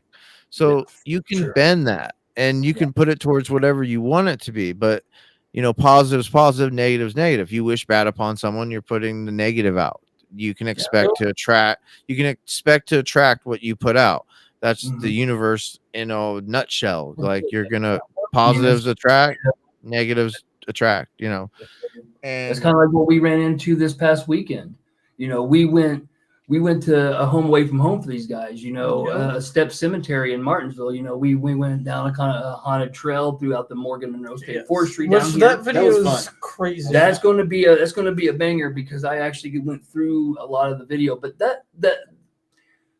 So you can bend that and you can put it towards whatever you want it to be. But, you know, positive is positive, negative is negative. You wish bad upon someone, you're putting the negative out. You can expect to attract. You can expect to attract what you put out. That's the universe in a nutshell. Like you're going to positives attract, negatives attract, you know. And it's kind of like what we ran into this past weekend. You know, we went to a home away from home for these guys. You know, a Step Cemetery in Martinsville. You know, we went down a kind of a haunted trail throughout the Morgan Monroe State Forestry. Which down here. that video is crazy. That's going to be a banger because I actually went through a lot of the video. But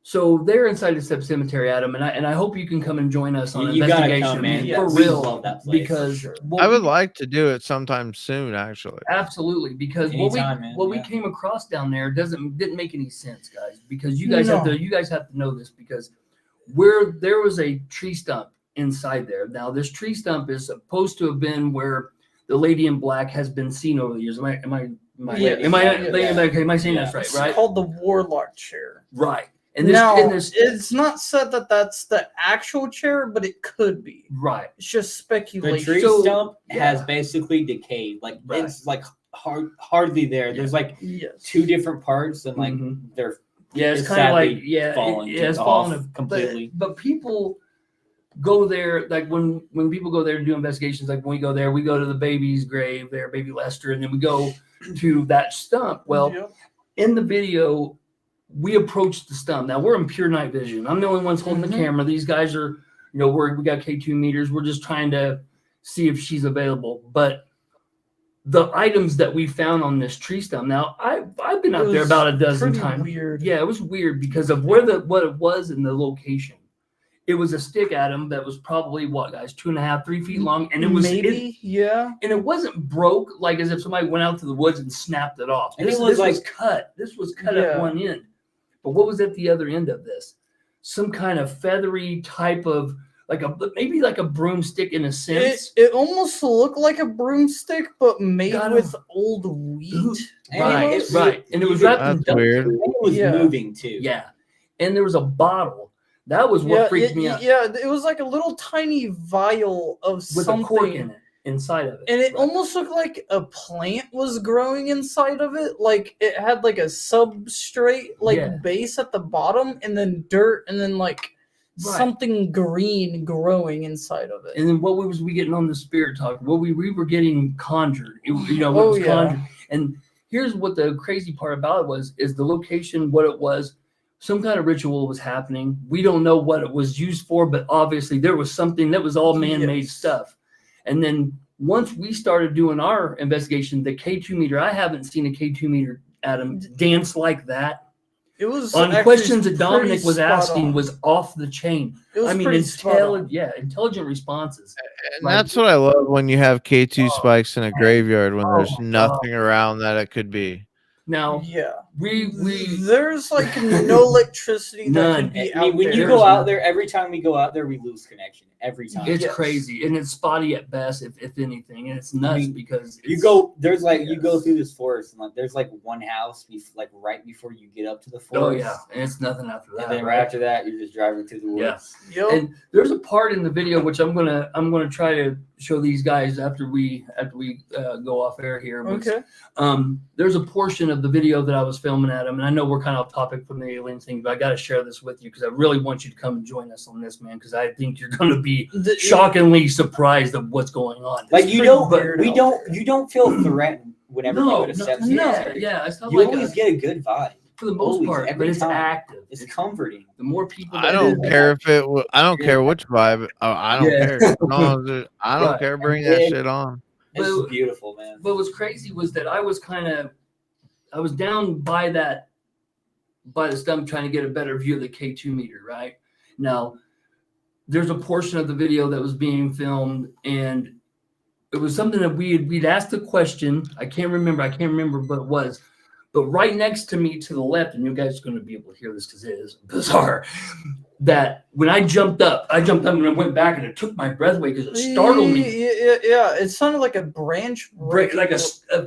so they're inside the Step Cemetery, Adam, and I hope you can come and join us on investigation. Come, man. For real, because I would like to do it sometime soon, actually. Absolutely, because what we came across down there didn't make any sense, guys. Because you guys have to know this, because there was a tree stump inside there. Now this tree stump is supposed to have been where the lady in black has been seen over the years. Am I saying that's right? It's called the Warlock chair. Right. And it's not said that that's the actual chair, but it could be. Right. It's just speculation. The tree stump has basically decayed. Like it's like hardly there. There's like 2 different parts, and like they're it's kind of like it's fallen completely. But people go there, like when people go there to do investigations, like when we go there, we go to the baby's grave there, baby Lester, and then we go to that stump. Well, in the video, we approached the stump. Now we're in pure night vision. I'm the only one's holding the camera. These guys are, you know, we got K2 meters. We're just trying to see if she's available. But the items that we found on this tree stump. Now I've been out there about a dozen times. Weird. Yeah, it was weird because of what it was in the location. It was a stick, Adam, that was probably 2.5, 3 feet long, and it was and it wasn't broke like as if somebody went out to the woods and snapped it off. This was cut. This was cut at one end. But what was at the other end of this? Some kind of feathery type of maybe like a broomstick in a sense. It almost looked like a broomstick, but made with old wheat. Right. And it was wrapped in duct tape. It was moving too. Yeah. And there was a bottle. That was what freaked me out. Yeah, it was like a little tiny vial of something. With a cork in it. Inside of it, and it almost looked like a plant was growing inside of it. Like it had like a substrate base at the bottom, and then dirt, and then something green growing inside of it. And then what was we getting on the spirit talk? Well, we were getting conjured. Conjured. And here's what the crazy part about it is the location, what it was. Some kind of ritual was happening. We don't know what it was used for, but obviously there was something that was all man-made stuff. And then once we started doing our investigation, the K2 meter, I haven't seen a K2 meter, Adam, dance like that. It was on questions that Dominic was asking was off the chain. I mean, intelligent responses. And that's what I love when you have K2 spikes in a graveyard when there's nothing around that it could be. Now, there's like no electricity that None. could be I mean, out when there. you go out there, every time we go out there, we lose connection. Every time. It's crazy, and it's spotty at best, if anything, and it's nuts because you go. There's like you go through this forest, and like there's like one house, like right before you get up to the forest. Oh yeah, and it's nothing after that. And then right after that, you're just driving through the woods. Yeah. Yep. And there's a part in the video which I'm gonna try to show these guys after we go off air here. Okay. There's a portion of the video that I was filming at them, and I know we're kind of off topic from the alien thing, but I got to share this with you because I really want you to come and join us on this, man. Because I think you're going to be shockingly surprised of what's going on. Like you don't feel threatened whenever you go to step. Yeah, it's not you always get a good vibe for the most part, but it's active. It's comforting. The more people, I don't care if it. I don't care which vibe. I don't care. No, I don't care. Bring that shit on. It's beautiful, man. But what's crazy was that I was down by the stump trying to get a better view of the K2 meter. Right now, there's a portion of the video that was being filmed, and it was something that we'd asked the question. I can't remember what it was. But right next to me to the left, and you guys are going to be able to hear this because it is bizarre, that when I jumped up and I went back, and it took my breath away because it startled me. Yeah, it sounded like a branch. Like a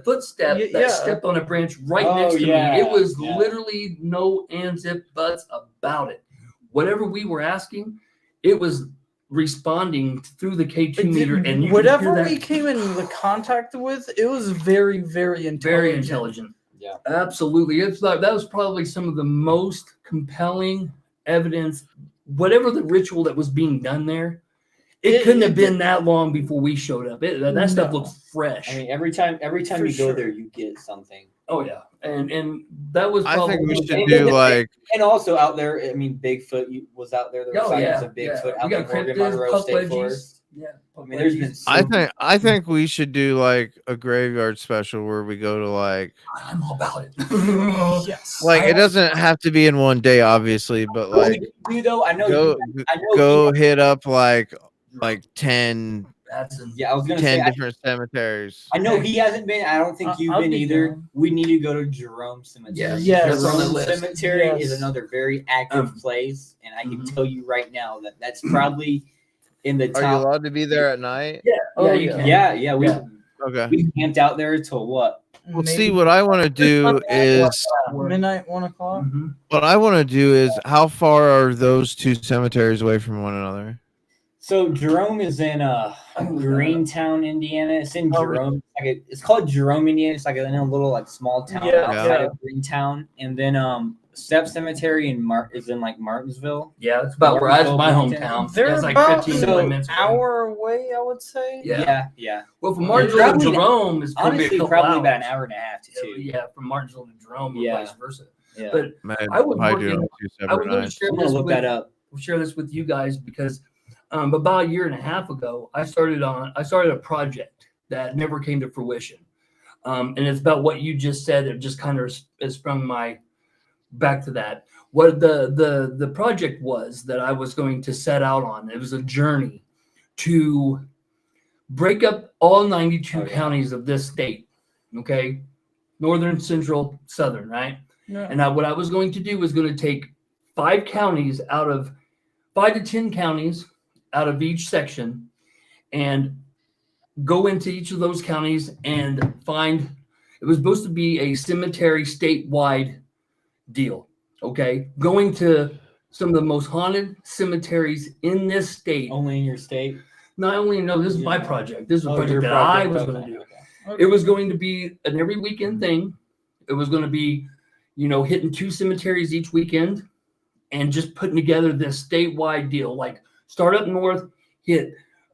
footstep that stepped on a branch right next to me. It was literally no ands, if, buts about it. Whatever we were asking, it was responding through the K2 meter. And whatever we came into contact with, it was very, very intelligent. Very intelligent. Yeah, absolutely. That was probably some of the most compelling evidence. Whatever the ritual that was being done there, it couldn't have been that long before we showed up. That stuff looks fresh. I mean, every time you go there, you get something. Oh yeah, and that was. I think we should do like. And also out there, I mean, Bigfoot was out there. There was sightings of Bigfoot out there. Morgan Monroe State Forest. Yeah, I mean, there's been. I think we should do like a graveyard special where we go to like. I'm all about it. Yes. Like it doesn't have to be in one day, obviously, but like. Go hit up like 10. I was gonna 10 different cemeteries. I know he hasn't been. I don't think you've been either. We need to go to Jerome Cemetery. Yes. Jerome Cemetery is another very active place, and I can tell you right now that that's probably in the top. Are you allowed to be there at night? Yeah. We camped out there till what? Well, see, what I want to do is midnight, 1 o'clock. Mm-hmm. What I want to do is how far are those two cemeteries away from one another? So Jerome is in Greentown, Indiana. It's in Jerome. It's called Jerome, Indiana. It's like in a little like small town outside of Greentown. And then Step Cemetery is in like Martinsville. Yeah, it's about where my hometown. They're like about 15 minutes hour away, I would say. Yeah. Well, from Martinsville to Jerome is honestly probably about an hour and a half to 2. Yeah, from Martinsville to Jerome or vice versa. Yeah. But I would look that up. Share this with you guys because about a year and a half ago, I started a project that never came to fruition, and it's about what you just said. It just kind of sprung my back to that. What the project was that I was going to set out on. It was a journey to break up all 92 counties of this state. Okay, northern, central, southern, right? Yeah. And what I was going to do was going to take 5 to 10 counties out of each section and go into each of those counties and find. It was supposed to be a cemetery statewide deal. Okay, going to some of the most haunted cemeteries in this state. Only in your state? Not only, no, this is my project. This is a project that I was going to do. Okay. It was going to be an every weekend thing. It was going to be, hitting 2 cemeteries each weekend and just putting together this statewide deal. Like start up north, hit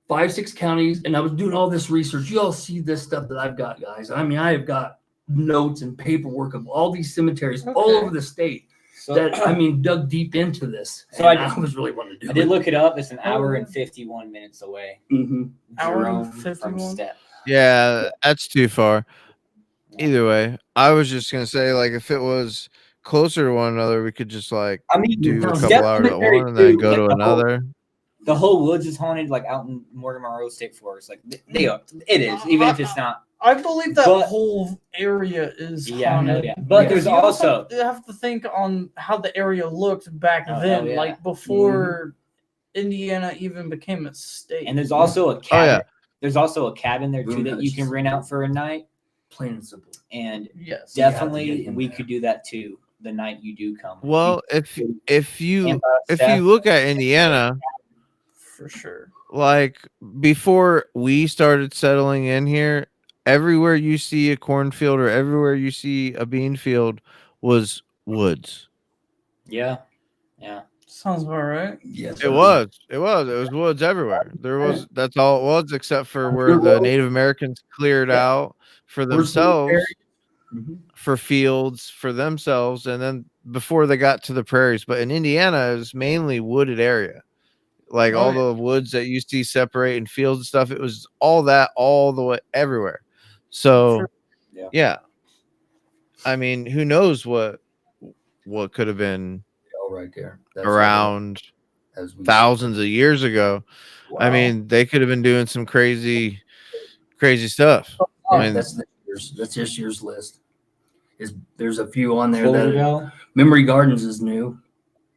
5-6 counties. And I was doing all this research. You all see this stuff that I've got, guys. I mean, I have got notes and paperwork of all these cemeteries all over the state. Dug deep into this. So I was really wanting to do it. I did look it up. It's an hour and 51 minutes away. Mm-hmm. Hour and 51? From Step. Yeah, that's too far. Either way, I was just going to say, like, if it was closer to one another, we could just, do a couple hours at one and then go to another. The whole woods is haunted, like, out in Morgan Monroe State Forest. Like, they are. It is, even if it's not. I believe that But- whole area is Yeah, haunted. yeah. But Because there's you also have to think on how the area looked back Oh, then, yeah. like before Indiana even became a state. and there's also a Oh, cabin. yeah. There's also a cabin there too Boone that you can Hutchinson. rent out for a night. Plain and simple. And Yes. You have to definitely get in we there. could do that too the night you do come. Well, if you Staff. look at Indiana, For sure. like before we started settling in here, everywhere you see a cornfield or everywhere you see a bean field was woods. Yeah. Sounds about right. Yes, It was woods everywhere. That's all it was, except for where the Native Americans cleared out for themselves, for fields for themselves, and then before they got to the prairies. But in Indiana, it was mainly wooded area. Like all the woods that you see separate in fields and stuff, it was all that all the way everywhere. So yeah. I mean, who knows what could have been all right there. That's around as we thousands of years ago. Wow. I mean, they could have been doing some crazy stuff. I mean, that's this year's list. There's a few on there Cloverdale. that Memory Gardens is new.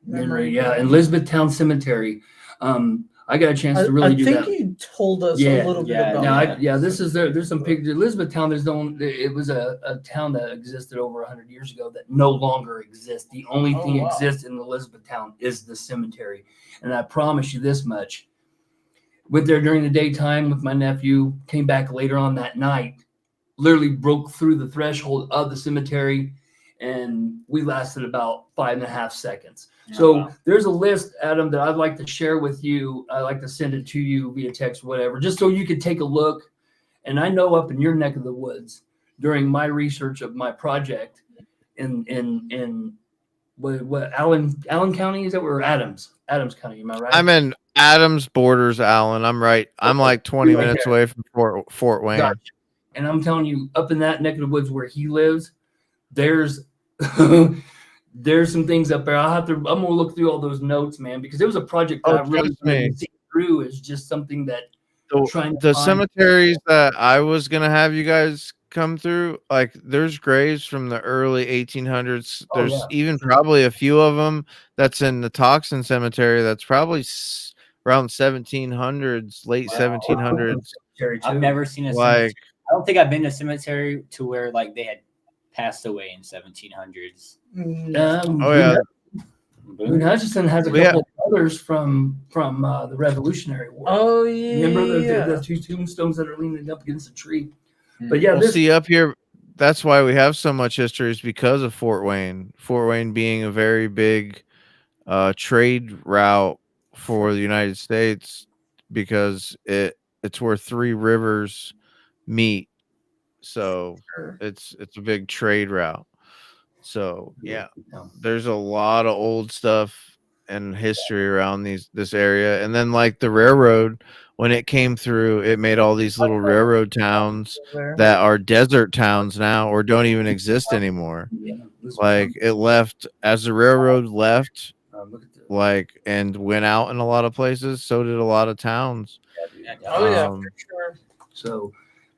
Memory Yeah, Gardens. and Elizabethtown Cemetery. I got a chance to really I do think that. you told us Yeah, a little bit yeah, about Now, that. this is there's some pictures. Elizabethtown, it was a town that existed over 100 years ago that no longer exists. The only Oh, thing wow. exists in Elizabethtown is the cemetery. And I promise you this much. Went there during the daytime with my nephew, came back later on that night, literally broke through the threshold of the cemetery, and we lasted about 5.5 seconds. So there's a list, Adam, that I'd like to share with you. I'd like to send it to you via text, whatever, just so you could take a look. And I know up in your neck of the woods, during my research of my project in what Allen County, is that where Adams County? Am I right? I'm in Adams borders, Allen. I'm right. I'm like 20 You're right minutes there. away from Fort Wayne. Gotcha. And I'm telling you, up in that neck of the woods where he lives, there's there's some things up there. I'm gonna look through all those notes, man, because it was a project that I really trust me. see through. Is just something that trying to The find. cemeteries that I was gonna have you guys come through, like there's graves from the early 1800s. Oh, There's yeah. even probably a few of them that's in the Toxin Cemetery. That's probably around 1700s, late 1700s. Cemetery, I've too. never seen a Like, cemetery. I don't think I've been to a cemetery to where like they had passed away in 1700s. oh yeah, Boone Hutchinson has a Well, yeah. couple of others from the Revolutionary War. Oh yeah. Remember yeah. the two tombstones that are leaning up against a tree? But yeah, we'll this see up here. That's why we have so much history, is because of Fort Wayne. Fort Wayne being a very big trade route for the United States, because it's where three rivers meet. So Sure. it's a big trade route. So yeah, Yeah. there's a lot of old stuff and history around this area. And then like the railroad, when it came through, it made all these little railroad towns There. that are desert towns now or don't even exist anymore. Yeah, Like it left as the railroad left, look at this. like, and went out in a lot of places. So did a lot of towns. Oh yeah, Um, for sure. So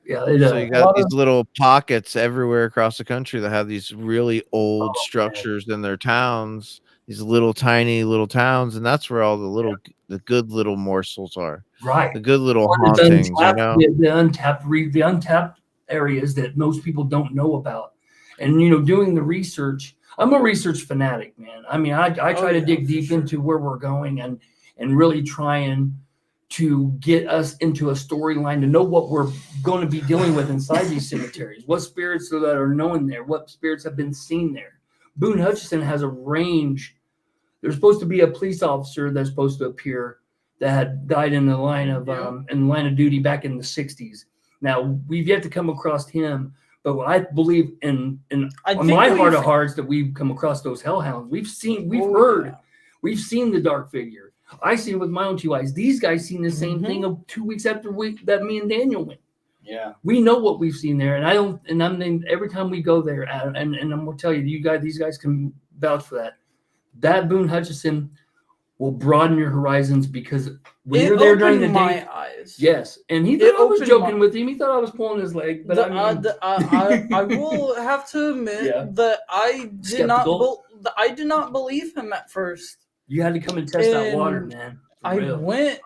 yeah, So you got these little pockets everywhere across the country that have these really old structures in their towns, these little tiny little towns, and that's where all the good little morsels are, right. the good little Or hauntings, you know. the untapped areas that most people don't know about. And doing the research, I'm a research fanatic, man. I mean, I try to dig deep into where we're going and really trying to get us into a storyline to know what we're going to be dealing with inside these cemeteries, what spirits that are known there, what spirits have been seen there. Boone Hutchinson has a range. There's supposed to be a police officer that's supposed to appear that had died in the line of duty back in the 60s. Now we've yet to come across him, but I believe in my heart of hearts that we've come across those hellhounds. We've seen the dark figure. I seen it with my own two eyes. These guys seen the same thing of 2 weeks after that me and Daniel went. Yeah, we know what we've seen there, and every time we go there, Adam, and I'm gonna tell you, these guys can vouch for that. That Boone Hutchinson will broaden your horizons, because when It you're there during the opened my day, eyes. yes, and he thought I was joking with him. He thought I was pulling his leg, but I will have to admit that I did not believe him at first. You had to come and test that water, man. I went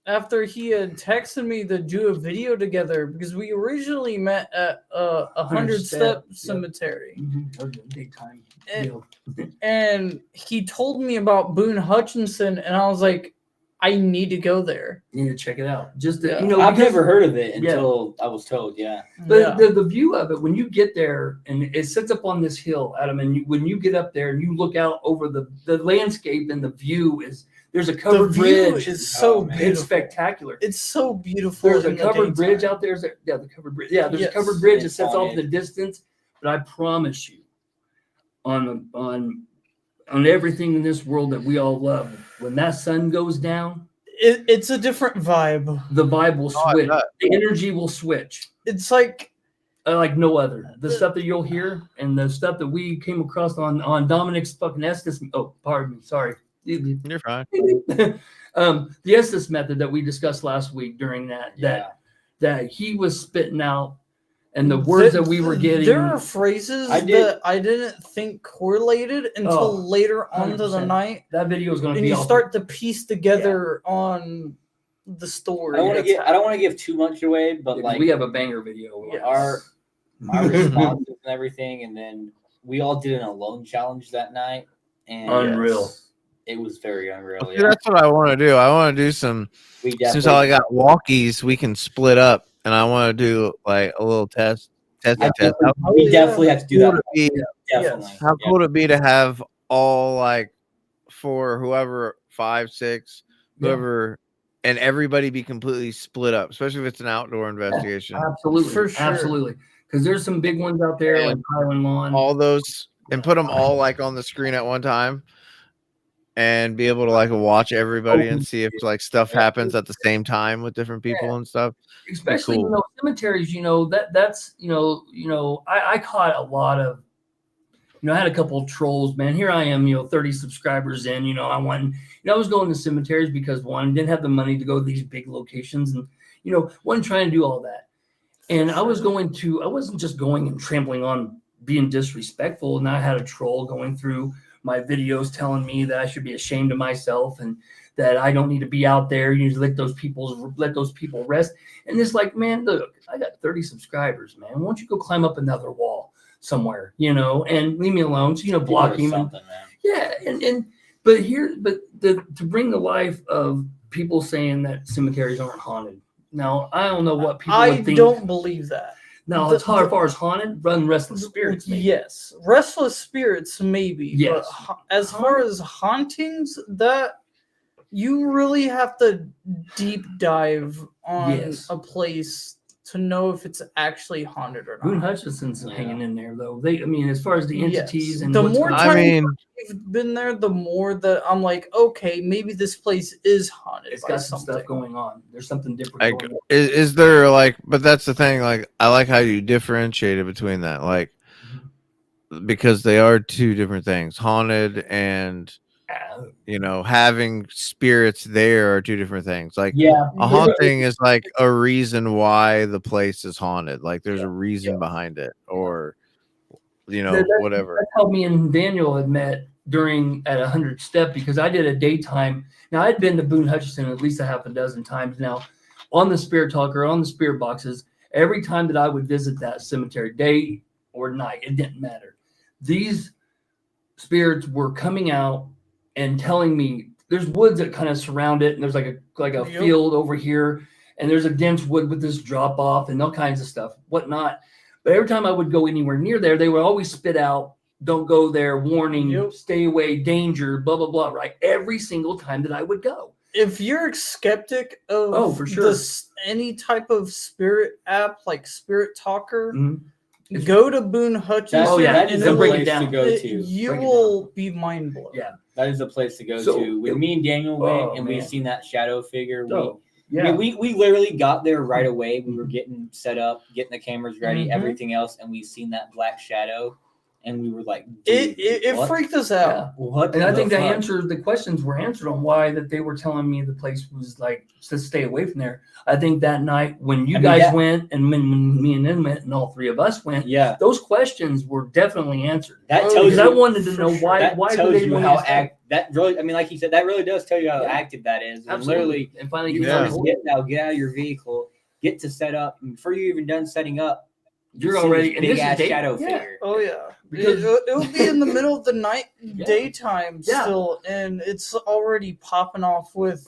after he had texted me to do a video together, because we originally met at 100 Step Cemetery. Big time. And he told me about Boone Hutchinson, and I was like, I need to go there. You need to check it out. Just I've never heard of it until I was told. But the view of it when you get there, and it sits up on this hill, Adam, and when you get up there and you look out over the landscape, and the view is. There's a covered bridge. It's so beautiful. It's spectacular. It's so beautiful. There's a covered bridge out there. The covered bridge. Yeah, there's a covered bridge that sets off in the distance. But I promise you, on everything in this world that we all love, when that sun goes down, it's a different vibe. The vibe will switch. The energy will switch. It's like no other. The stuff that you'll hear, and the stuff that we came across on Dominic's fucking Estes. Oh, pardon me. Sorry. You're fine. The Estes method that we discussed last week during that he was spitting out, and the words that we were getting. There are phrases that I didn't think correlated until later on to the night. That video is going to be. And you start to piece together on the story. I don't want to give too much away, but we have a banger video. My responses and everything, and then we all did an alone challenge that night. And unreal. It was very unreal. Yeah. That's what I want to do. I want to do some. Since I got walkies, we can split up, and I want to do like a little test. We definitely have to do that. Definitely. How cool would it be to have all like for whoever 5, 6, whoever, and everybody be completely split up, especially if it's an outdoor investigation. Absolutely, for sure. Absolutely. Because there's some big ones out there like Highland Lawn. All those, and put them all like on the screen at one time. And be able to like watch everybody and see if like stuff happens at the same time with different people and stuff. Especially cemeteries, that's I caught a lot of I had a couple of trolls, man. Here I am, 30 subscribers in, I was going to cemeteries because one, didn't have the money to go to these big locations, and wasn't trying to do all that. And I wasn't just going and trampling on being disrespectful, and I had a troll going through my videos telling me that I should be ashamed of myself and that I don't need to be out there. You need to let those people rest. And it's like, man, look, I got 30 subscribers, man. Why don't you go climb up another wall somewhere, and leave me alone. So, block him. Yeah. But to bring the life of people saying that cemeteries aren't haunted. Now, I don't know what people would think. I don't believe that. Now, as far as haunted, run restless spirits. Maybe. Yes, restless spirits, maybe. Yes. But as far as hauntings, that you really have to deep dive on a place to know if it's actually haunted or not. Boone Hutchinson's hanging in there, though. As far as the entities and the more time we've been there, the more that I'm like, okay, maybe this place is haunted. It's got some stuff going on. There's something different going on. Is there but that's the thing, I like how you differentiate between that, because they are two different things. Haunted and having spirits there are two different things. A haunting is like a reason why the place is haunted. There's a reason behind it, or whatever. That's how me and Daniel had met at 100 Step, because I did a daytime. Now, I'd been to Boone Hutchinson at least a half a dozen times now on the Spirit Talker, on the Spirit Boxes. Every time that I would visit that cemetery, day or night, it didn't matter. These spirits were coming out and telling me there's woods that kind of surround it, and there's like a field over here, and there's a dense wood with this drop off and all kinds of stuff, whatnot. But every time I would go anywhere near there, they would always spit out, "Don't go there, warning, stay away, danger, blah, blah, blah," right? Every single time that I would go. If you're a skeptic of for sure. Any type of spirit app like Spirit Talker, go to Boone Hutchinson. That is a place to go to. You will be mind blown. Yeah. That is a place to go to. When me and Daniel went, and we've seen that shadow figure, we literally got there right away. We were getting set up, getting the cameras ready, everything else, and we've seen that black shadow. and we were like, it freaked us out. Yeah. What? And I think the the fuck? answers, the questions were answered on why that they were telling me the place was like to stay away from there. I think that night when you guys went and when me and them went and all three of us went, Yeah, those questions were definitely answered. that tells Because you. I wanted to know sure. why. That Why tells do they you want how to that really. I mean, like he said, that really does tell you how Yeah. active that is. And Absolutely. literally, And finally, you Yeah. first get out of your vehicle, get to set up, and before you're even done setting up, you're you see already this and big this is ass day- shadow yeah. figure. Oh yeah, Because- it would be in the middle of the night, Yeah. daytime Yeah. still, and it's already popping off with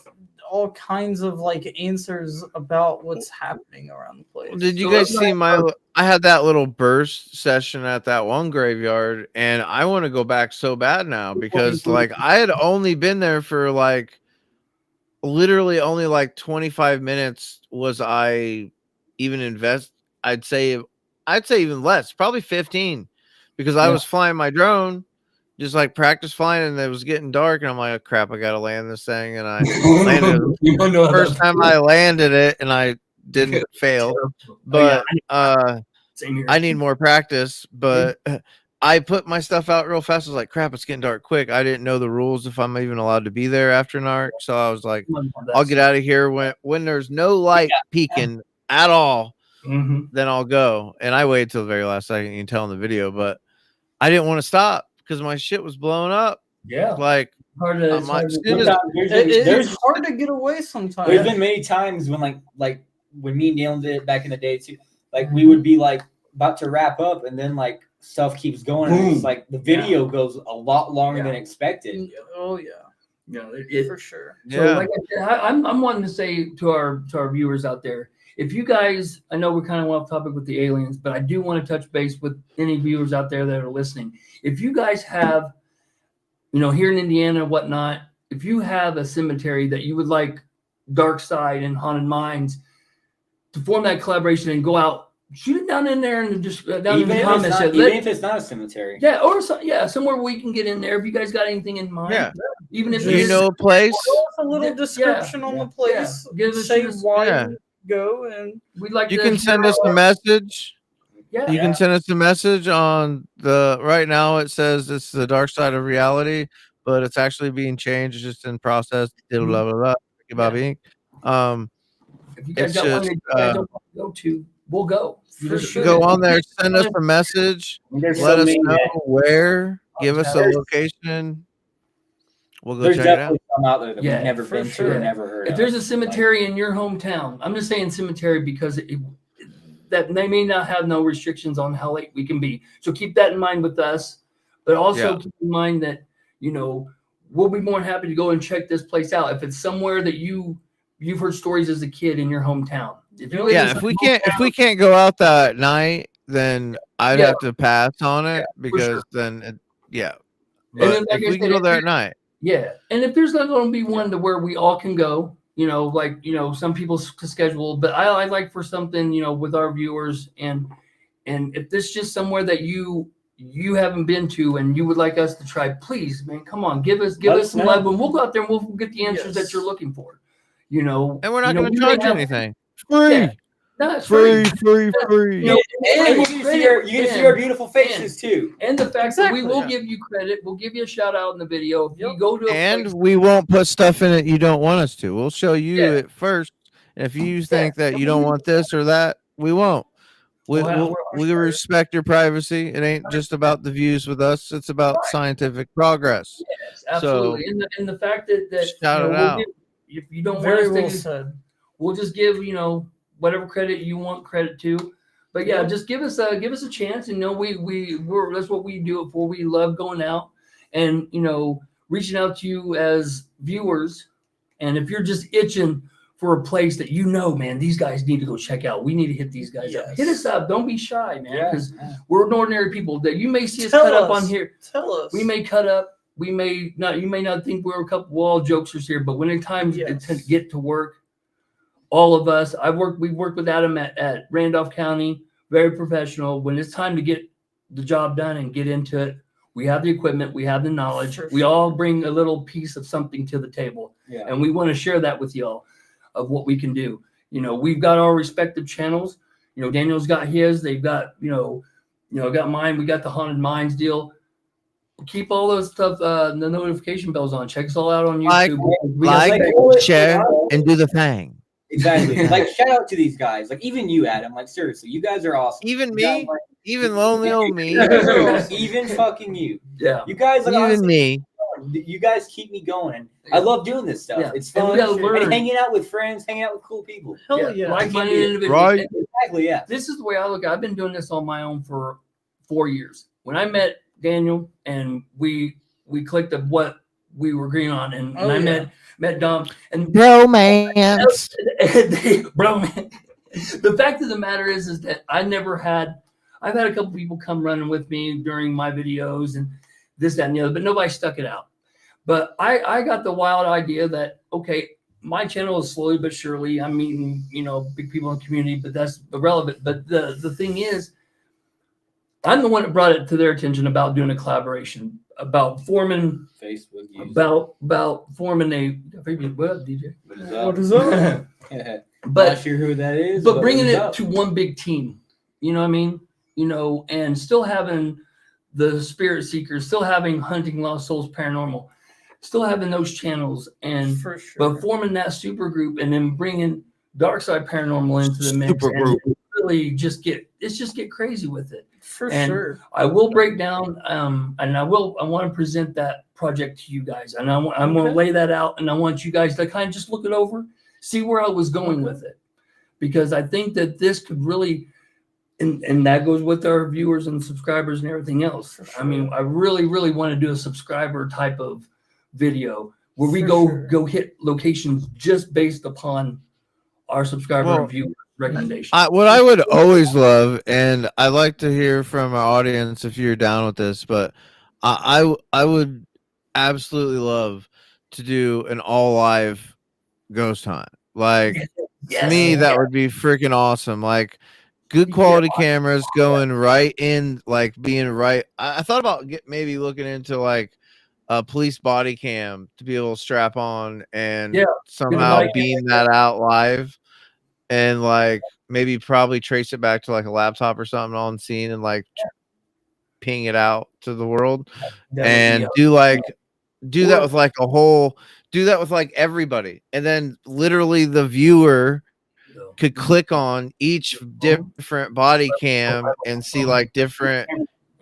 all kinds of like answers about what's happening around the place. Did you So guys that's see I had that little burst session at that one graveyard, and I want to go back so bad now because like I had only been there for like literally only like 25 minutes was I even I'd say even less, probably 15, because I was flying my drone, just like practice flying, and it was getting dark, and I'm like, oh, crap, I gotta land this thing, and I landed it. First time I landed it, and I didn't fail, but same here. I need more practice. But I put my stuff out real fast. I was like, crap, it's getting dark quick. I didn't know the rules if I'm even allowed to be there after dark, so I was like, I'll get out of here when there's no light peeking at all. Mm-hmm. Then I'll go. And I waited till the very last second. You can tell in the video, but I didn't want to stop because my shit was blowing up. Yeah. Like, Hard to, I'm like, hard to- It's hard to get away sometimes. There's been many times when like when me and Neil did it back in the day too, like we would be like about to wrap up and then like stuff keeps going and it's like the video goes a lot longer than expected. Oh yeah. Yeah, For sure. So yeah. like I said, I'm wanting to say to our viewers out there, if you guys, I know we're kind of off topic with the aliens, but I do want to touch base with any viewers out there that are listening. If you guys have, here in Indiana, whatnot, if you have a cemetery that you would like DarkPsyd and Haunted Minds to form that collaboration and go out, shoot it down in there and just down in the comments. Even if it's not a cemetery. Yeah, or somewhere we can get in there. If you guys got anything in mind, Yeah. even if Do you know a place? A little description on the place. Give us Say why Yeah. you go, and we'd like You to can send us a message. Yeah, You can send us a message on right now. It says it's the dark side of reality, but it's actually being changed. It's just in process. Blah blah blah. if you guys it's got one just, that you guys don't want to go to, we'll go. You For just sure. go on there, send us a message, There's let so us many know that- where, give us a There's- location. We'll go There's check it out. definitely some out there that Yeah, we've never for been to sure. or never heard If of. there's a cemetery in your hometown, I'm just saying cemetery because that they may not have no restrictions on how late we can be. So keep that in mind with us, but also keep in mind that we'll be more than happy to go and check this place out if it's somewhere that you've heard stories as a kid in your hometown. If you live in If some we can't go out that night, then I'd Yeah. have to pass on it because sure. then But then, like if I we can said, go if there you- at night, Yeah, and if there's not going to be one to where we all can go, some people schedule, but I like for something, with our viewers, and if this is just somewhere that you haven't been to and you would like us to try, please, man, come on, give us some love, and we'll go out there and we'll get the answers that you're looking for. and we're not going we to may charge have- anything. Free, Yeah. No, it's free. And you get to see our beautiful faces too. And the fact that we Exactly, will yeah. give you credit, we'll give you a shout out in the video. If you go to a And place, we won't put stuff in it you don't want us to. We'll show you Yeah. it first. And if you think that you don't want this or that, we won't. We respect your privacy. It ain't just about the views with us. It's about scientific progress. yes, absolutely. And the fact that Shout it we'll out. if you don't very want well us to, said. we'll just give whatever credit you want credit to. But yeah, just give us a chance. And we're that's what we do it for. We love going out and reaching out to you as viewers. And if you're just itching for a place that man, these guys need to go check out. We need to hit these guys up. Yes. Hit us up. Don't be shy, man, Yeah. because we're ordinary people. That you may see us Tell cut up us. on here. Tell us. We may cut up. We may not. You may not think we're a couple wall jokesters here, but when it's time to get to work, all of us. We've worked with Adam at Randolph County. Very professional. When it's time to get the job done and get into it, we have the equipment. We have the knowledge. For We sure. all bring a little piece of something to the table, Yeah. and we want to share that with y'all of what we can do. We've got our respective channels. Daniel's got his. They've got You know, got mine. We got the Haunted Minds deal. Keep all those stuff, the notification bells on. Check us all out on YouTube. Like share, and do the thing. Exactly. Like, shout out to these guys. Like, even you, Adam. Like, seriously, you guys are awesome. Even me, even lonely old me. Even fucking you. Yeah. You guys, like, even honestly, me. You guys keep me going, and I love doing this stuff. Yeah. It's fun. And hanging out with friends, hanging out with cool people. Hell yeah. Like-minded individuals. Right. Exactly, yeah. This is the way I look at it. I've been doing this on my own for 4 years. When I met Daniel and we clicked of what we were agreeing on, and I met Dom and romance. Bromance. The fact of the matter is that I've had a couple people come running with me during my videos and this, that, and the other, but nobody stuck it out. But I got the wild idea that, okay, my channel is slowly but surely, I'm meeting, you know, big people in the community, but that's irrelevant. But the thing is, I'm the one that brought it to their attention about doing a collaboration, about forming Facebook use. about forming a what, DJ? What is up? But not sure who that is. But bringing it to one big team, you know what I mean? You know, and still having the Spirit Seekers, still having Hunting Lost Souls Paranormal, still having those channels, and For sure. but forming that super group and then bringing DarkPsyd Paranormal into the mix, Super group. and really just get crazy with it. For And sure. I will break down, and I want to present that project to you guys, and I'm going to lay that out, and I want you guys to kind of just look it over, see where I was going with it, because I think that this could really, and that goes with our viewers and subscribers and everything else. For sure. I mean, I really, really want to do a subscriber type of video where we For go hit locations just based upon our subscriber and viewer recommendation. What I would always love, and I'd like to hear from our audience if you're down with this, but I would absolutely love to do an all live ghost hunt. Like, to me, that would be freaking awesome. Like, good quality cameras going right in, like being right. I thought about maybe looking into like a police body cam to be able to strap on and somehow beam that out live. And like maybe probably trace it back to like a laptop or something on scene and like ping it out to the world and do that with like everybody. And then literally the viewer could click on each different body cam and see like different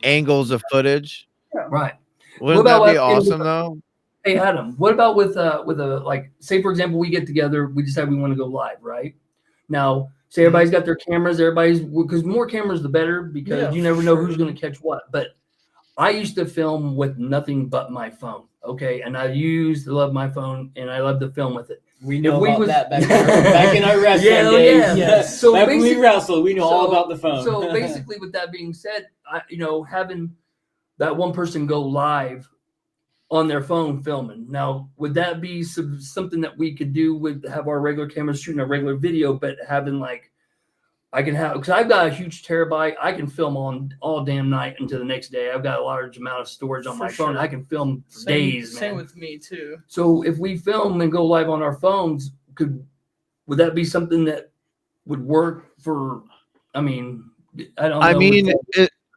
angles of footage. Right. Wouldn't that be awesome though? Hey Adam, what about with a like, say for example, we get together, we decide we want to go live, right? Now, say everybody's got their cameras, because more cameras the better, because you never know who's going to catch what. But I used to film with nothing but my phone, okay? And I love my phone, and I love to film with it. We know about that back in our wrestling days. Yeah. So back when we wrestled, we know all about the phone. So basically, with that being said, having that one person go live on their phone filming. Now, would that be something that we could do with have our regular cameras shooting a regular video, but having like, I can have, because I've got a huge terabyte, I can film on all damn night until the next day. I've got a large amount of storage on my phone. I can film for days, man. Same with me too. So if we film and go live on our phones, would that be something that would work for, I mean, I don't know. I mean,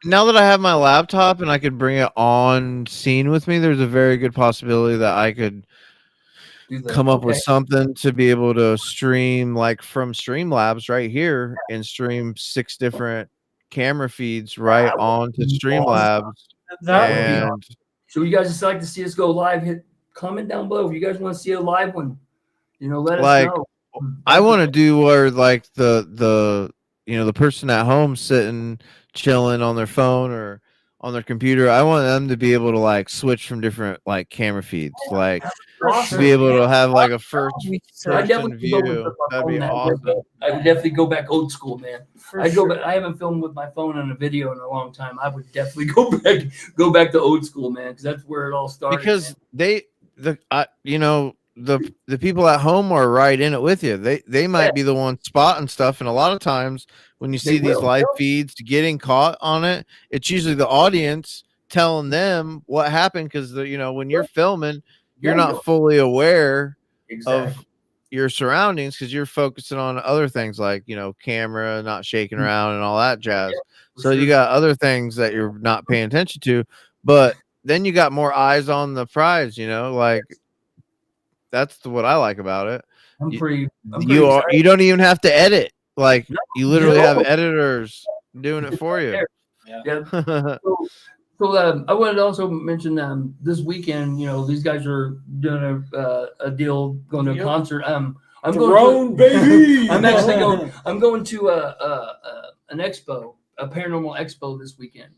now that I have my laptop and I could bring it on scene with me, there's a very good possibility that I could come up with something to be able to stream like from Streamlabs right here and stream 6 different camera feeds right onto Streamlabs. So you guys just like to see us go live, hit comment down below. If you guys want to see a live one, let us know. I want to do where like the person at home sitting chilling on their phone or on their computer, I want them to be able to like switch from different like camera feeds, like to be able to have like a first person view. That'd be awesome. I would definitely go back old school, man. I haven't filmed with my phone on a video in a long time. I would definitely go back to old school, man, because that's where it all started. Because the people at home are right in it with you. They might be the ones spotting stuff, and a lot of times when you see these live feeds getting caught on it, it's usually the audience telling them what happened, because when you're filming, you're not fully aware of your surroundings because you're focusing on other things like, camera not shaking around and all that jazz. So you got other things that you're not paying attention to, but then you got more eyes on the prize, like that's what I like about it. I'm pretty You don't even have to edit. Like you literally have No. editors doing it for you. Yeah. So I wanted to also mention this weekend, these guys are doing a deal, going to a concert. I'm Drone, baby. I'm actually going. I'm going to an expo, a paranormal expo this weekend,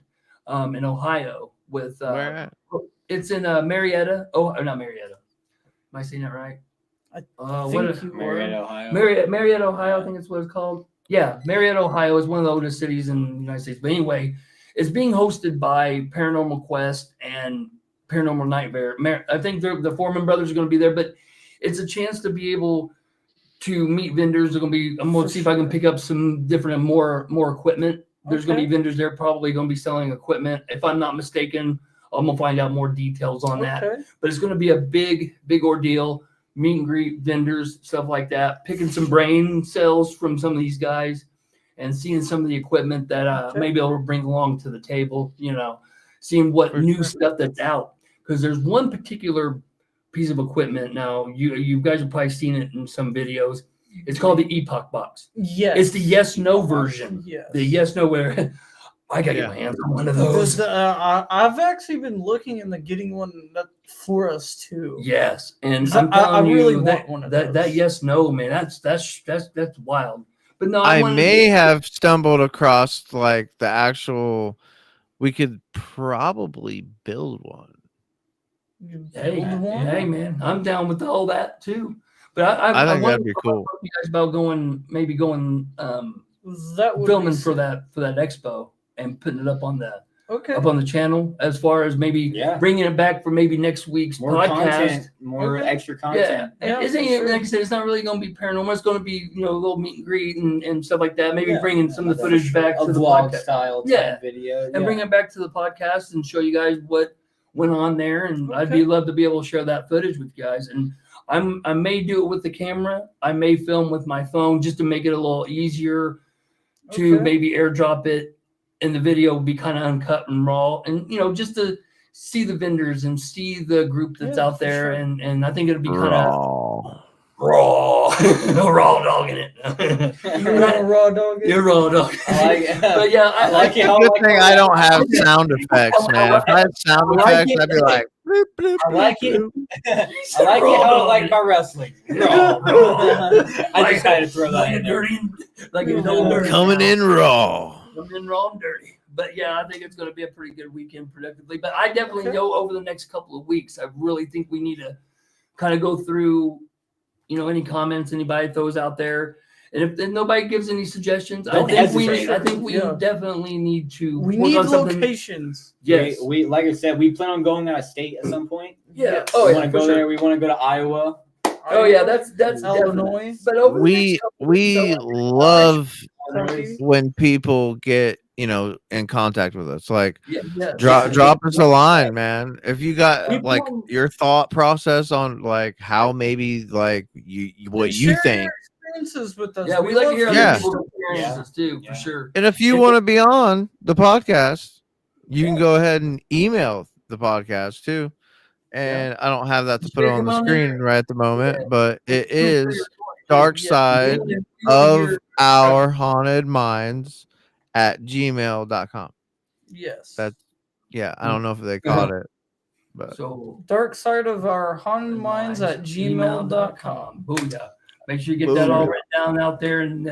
in Ohio. With Where at? It's in Marietta. Oh, not Marietta. Am I saying that right? Marietta, Ohio. Marietta, Ohio. I think that's what it's called. Yeah, Marietta, Ohio is one of the oldest cities in the United States. But anyway, it's being hosted by Paranormal Quest and Paranormal Nightmare. I think the Foreman brothers are going to be there, but it's a chance to be able to meet vendors. I'm going to see if I can pick up some different and more equipment. There's going to be vendors there probably going to be selling equipment. If I'm not mistaken, I'm going to find out more details on that. But it's going to be a big ordeal. Meet and greet vendors, stuff like that. Picking some brain cells from some of these guys and seeing some of the equipment that maybe I'll bring along to the table, seeing what new stuff that's out. Because there's one particular piece of equipment now, you guys have probably seen it in some videos. It's called the Epoch Box. Yes. It's the yes-no version. Yes. The yes-no where I got to get my hands on one of those. I've actually been looking into getting one for us too. Yes. And I'm telling I really you want one of those. that yes-no, man, that's wild. But no, I may have stumbled across like the actual. We could probably build one. Hey, man, I'm down with all that too. But I think that'd be cool. You guys about going filming for that expo and putting it up on the channel as far as maybe bringing it back for maybe next week's podcast. Extra content. Yeah. Like I said, it's not really going to be paranormal. It's going to be, a little meet and greet and stuff like that. Maybe bringing some of the footage back to the vlog podcast style video. And bring it back to the podcast and show you guys what went on there. And I'd love to be able to share that footage with you guys. And I may do it with the camera. I may film with my phone just to make it a little easier to maybe airdrop it. And the video will be kind of uncut and raw, and just to see the vendors and see the group that's out there, and I think it'll be kind of raw dog in it. You're not a raw dog. You're raw dog. I like it. But yeah, I like it. Good thing I don't have sound effects, man. If I had sound effects, I'd be like, bloop, bloop, I like it. bloop. I like it how I like my wrestling. Raw. I just had to throw that in there. Coming in raw. Coming in raw and dirty. But yeah, I think it's going to be a pretty good weekend productively. But I definitely know over the next couple of weeks, I really think we need to kind of go through, any comments anybody throws out there. And if nobody gives any suggestions, I think we definitely need to. We need locations. Yes, we like I said, we plan on going out of state at some point. Yeah. Oh, we want to go there. We want to go to Iowa. Oh yeah, that's Illinois. But over we love when people get in contact with us. Like drop us a line, man. If you got like your thought process on like how maybe like what you think. Experiences with us. Yeah, we like to hear other people's experiences too, for sure. And if you want to be on the podcast, you can go ahead and email the podcast too. And I don't have that to put on the screen right at the moment, but it is DarkPsyd of Our Haunted Minds at gmail.com. Yes. I don't know if they caught it. But so DarkPsyd of Our Haunted Minds at gmail.com. Booyah. Make sure you get that all written down out there and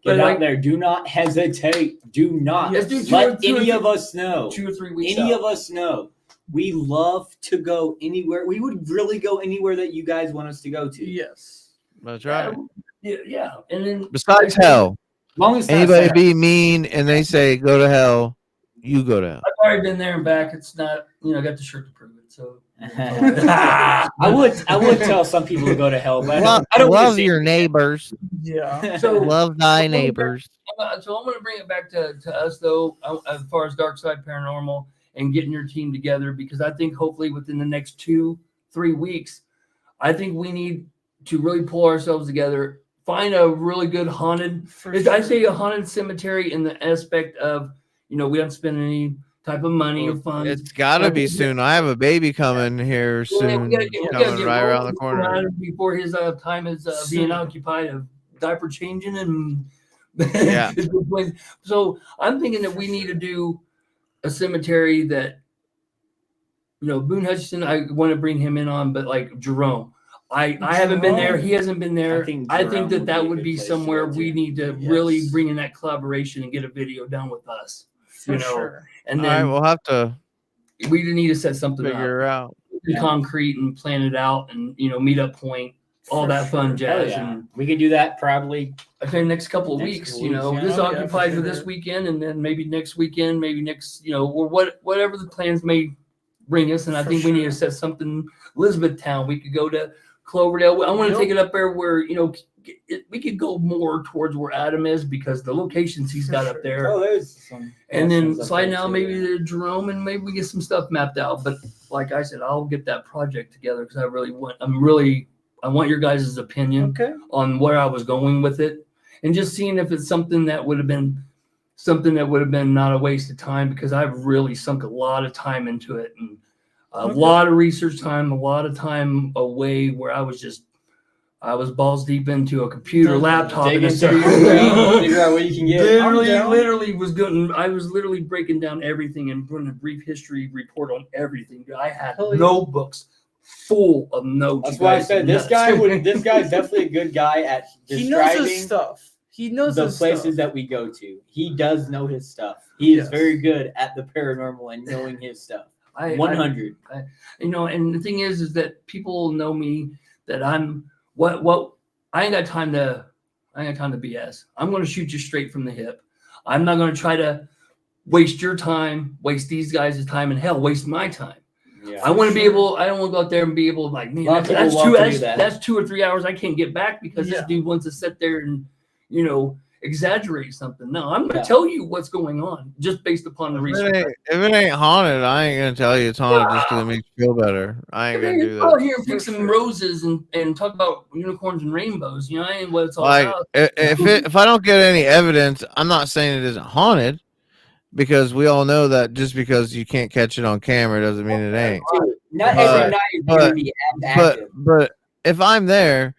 get out there. Do not hesitate. Do not let any of us know. 2 or 3 weeks. Any of us know. We love to go anywhere. We would really go anywhere that you guys want us to go to. Yes. That's right. Yeah. And then besides hell, as long as anybody be mean and they say go to hell, you go to hell. I've already been there and back. It's not, I got the shirt to prove it. So I would tell some people to go to hell, but I don't love your neighbors. Yeah. So love thy neighbors. So I'm going to bring it back to us though, as far as DarkPsyd Paranormal and getting your team together, because I think hopefully within the next 2-3 weeks, I think we need to really pull ourselves together, find a really good haunted. I say a haunted cemetery in the aspect of, we don't spend any type of money or funds. It's got to be soon. I have a baby coming here soon, coming right around the corner. Before his time is being occupied of diaper changing and yeah. So I'm thinking that we need to do a cemetery that, Boone Hutchinson, I want to bring him in on, but like Jerome. I haven't been there. He hasn't been there. I think that would be somewhere we need to really bring in that collaboration and get a video done with us. Sure. And then we'll have to. We need to set something figure out concrete and plan it out, and meet up point, all that fun jazz. And we can do that probably. I think next couple of weeks. This occupies for this weekend, and then maybe next weekend, maybe next, or whatever the plans may bring us. And I think we need to set something. Elizabethtown, we could go to Cloverdale. I want to take it up there where we could go more towards where Adam is, because the locations he's got up there. Oh, there's some. And then slide now maybe to Jerome, and maybe we get some stuff mapped out. But like I said, I'll get that project together because I want your guys' opinion on where I was going with it, and just seeing if it's something that would have been not a waste of time, because I've really sunk a lot of time into it, and a lot of research time, a lot of time away where I was balls deep into a computer, laptop, and figure out what you can get. I was literally breaking down everything and putting a brief history report on everything. I had notebooks full of notes. That's why I said this guy's definitely a good guy at describing. He knows his stuff. He knows the places that we go to. He does know his stuff. He is very good at the paranormal and knowing his stuff. 100. And the thing is that people know me that I'm what I ain't got time to BS. I'm going to shoot you straight from the hip. I'm not going to try to waste your time, waste these guys' time, and hell, waste my time. Yeah, I want to be able. I don't want to go out there and be able to man, that's 2 or 3 hours I can't get back because this dude wants to sit there and exaggerate something. No, I'm going to tell you what's going on just based upon the research. If it ain't haunted, I ain't going to tell you it's haunted just because it makes you feel better. I ain't going to do that. Go out here and pick some roses and talk about unicorns and rainbows. I ain't what it's all about. If I don't get any evidence, I'm not saying it isn't haunted, because we all know that just because you can't catch it on camera doesn't mean it ain't. Not every night is going to be active. But if I'm there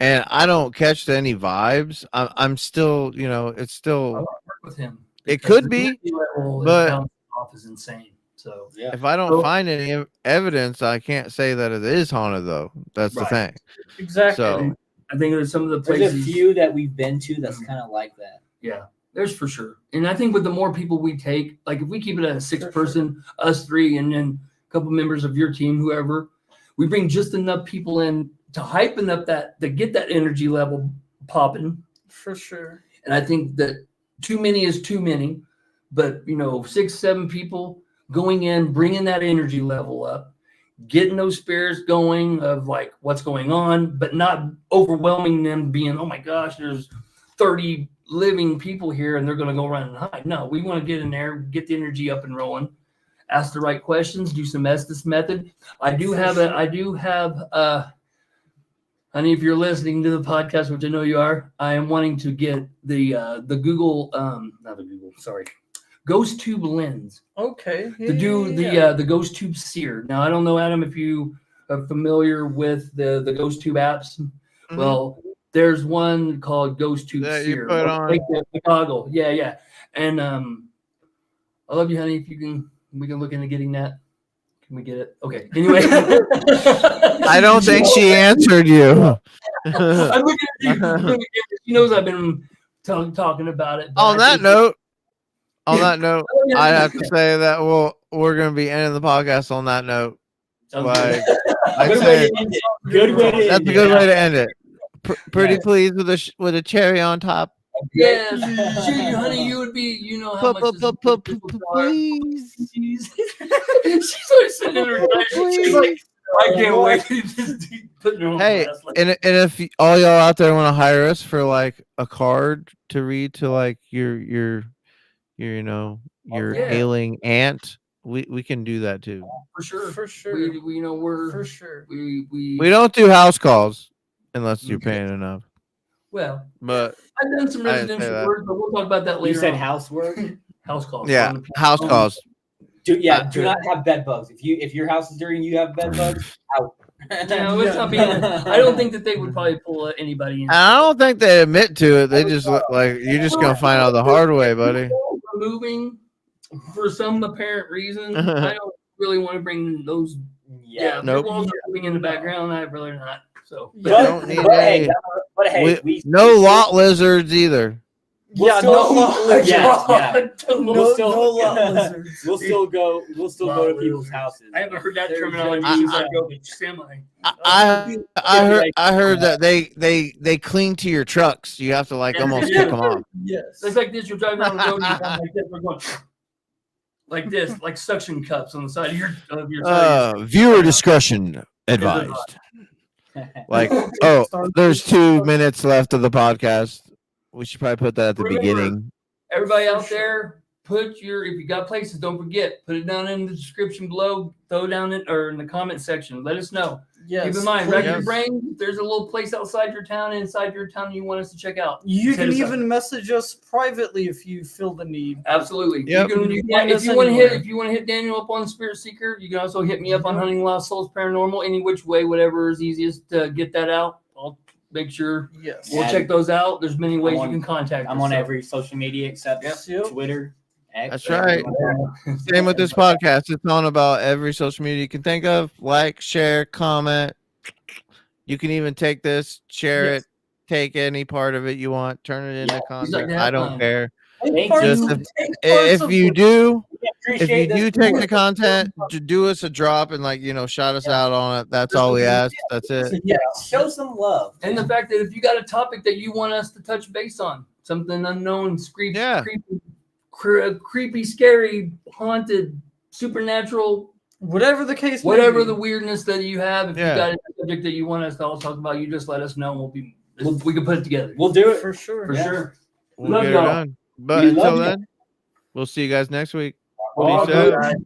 and I don't catch any vibes, I'm still, it's still. I want to work with him. It could be, but off is insane. So if I don't find any evidence, I can't say that it is haunted, though. That's the thing. Exactly. So I think there's some of the places. There's a few that we've been to that's kind of like that. Yeah. There's for sure. And I think with the more people we take, like if we keep it at a 6-person, us 3, and then a couple members of your team, whoever, we bring just enough people in to hypen up to get that energy level popping. For sure. And I think that too many is too many, but 6, 7 people going in, bringing that energy level up, getting those spirits going of like what's going on, but not overwhelming them being, oh my gosh, there's 30 living people here and they're going to go around and hide. No, we want to get in there, get the energy up and rolling, ask the right questions, do some Estes method. I do have honey, if you're listening to the podcast, which I know you are, I am wanting to get the Google, not the Google, sorry, Ghost Tube lens. Okay. To do the Ghost Tube seer. Now, I don't know, Adam, if you are familiar with the Ghost Tube apps. Mm-hmm. Well, there's one called Ghost Tube Seer. Chicago. Yeah. And I love you, honey. If you can, we can look into getting that. Can we get it? Okay. Anyway. I don't think she answered you. I'm looking at you. She knows I've been talking about it. On that note, I have to say that we're going to be ending the podcast on that note. Like, Good way to end it. That's a good way to end it. Pretty pleased with a cherry on top. Yeah, honey, you would be, how much please. She's always sitting in her She's like, I can't wait to just put her on class. And if all y'all out there want to hire us for like a card to read to like your ailing aunt, we can do that too. For sure. For sure. We're for sure. We don't do house calls. unless you're paying enough. Well, But I've done some I didn't say residential that. work, but we'll talk about that later. You said on. housework. House calls. yeah, house calls. Do not have bed bugs. If your house is dirty and you have bed bugs, out. No, it's not being. I don't think that they would probably pull anybody in. I don't think they admit to it. They just look like you're just gonna find out the hard way, buddy. Moving for some apparent reason. I don't really want to bring those. Yeah, nope. walls are moving in the background. I'd rather not. So, Don't need no lot lizards either. We'll still go to people's houses. I haven't heard that terminology since I go to semi. I heard that they cling to your trucks. You have to like almost kick them off. Yes. It's like this. You're driving down the road and you're like this. We're going like this, like suction cups on the side of your viewer discretion advised. Like, oh, there's 2 minutes left of the podcast. We should probably put that at the beginning. Everybody out there, if you got places, don't forget, put it down in the description below, throw down it or in the comment section. Let us know. Yes, keep in mind, rack your brain. If there's a little place outside your town, inside your town you want us to check out. You can even message us privately if you feel the need. Absolutely. Yep. If you want to hit Daniel up on Spirit Seeker, you can also hit me up on Hunting Lost Souls Paranormal. Any which way, whatever is easiest to get that out. I'll make sure we'll check those out. There's many ways you can contact us. I'm on every social media except Twitter. That's right. Same with this podcast. It's on about every social media you can think of. Like, share, comment. You can even take this, share it, take any part of it you want, turn it into content. I don't care. If you do take the content, to do us a drop and shout us out on it. That's all we ask. That's it. Yeah, show some love. And the fact that if you got a topic that you want us to touch base on, something unknown, creepy, scary, haunted, supernatural, whatever the case, whatever the weirdness that you have, if you got a subject that you want us to all talk about, you just let us know. We can put it together. We'll do it for sure. For sure. We'll get it done. But until then, we'll see you guys next week. Peace out.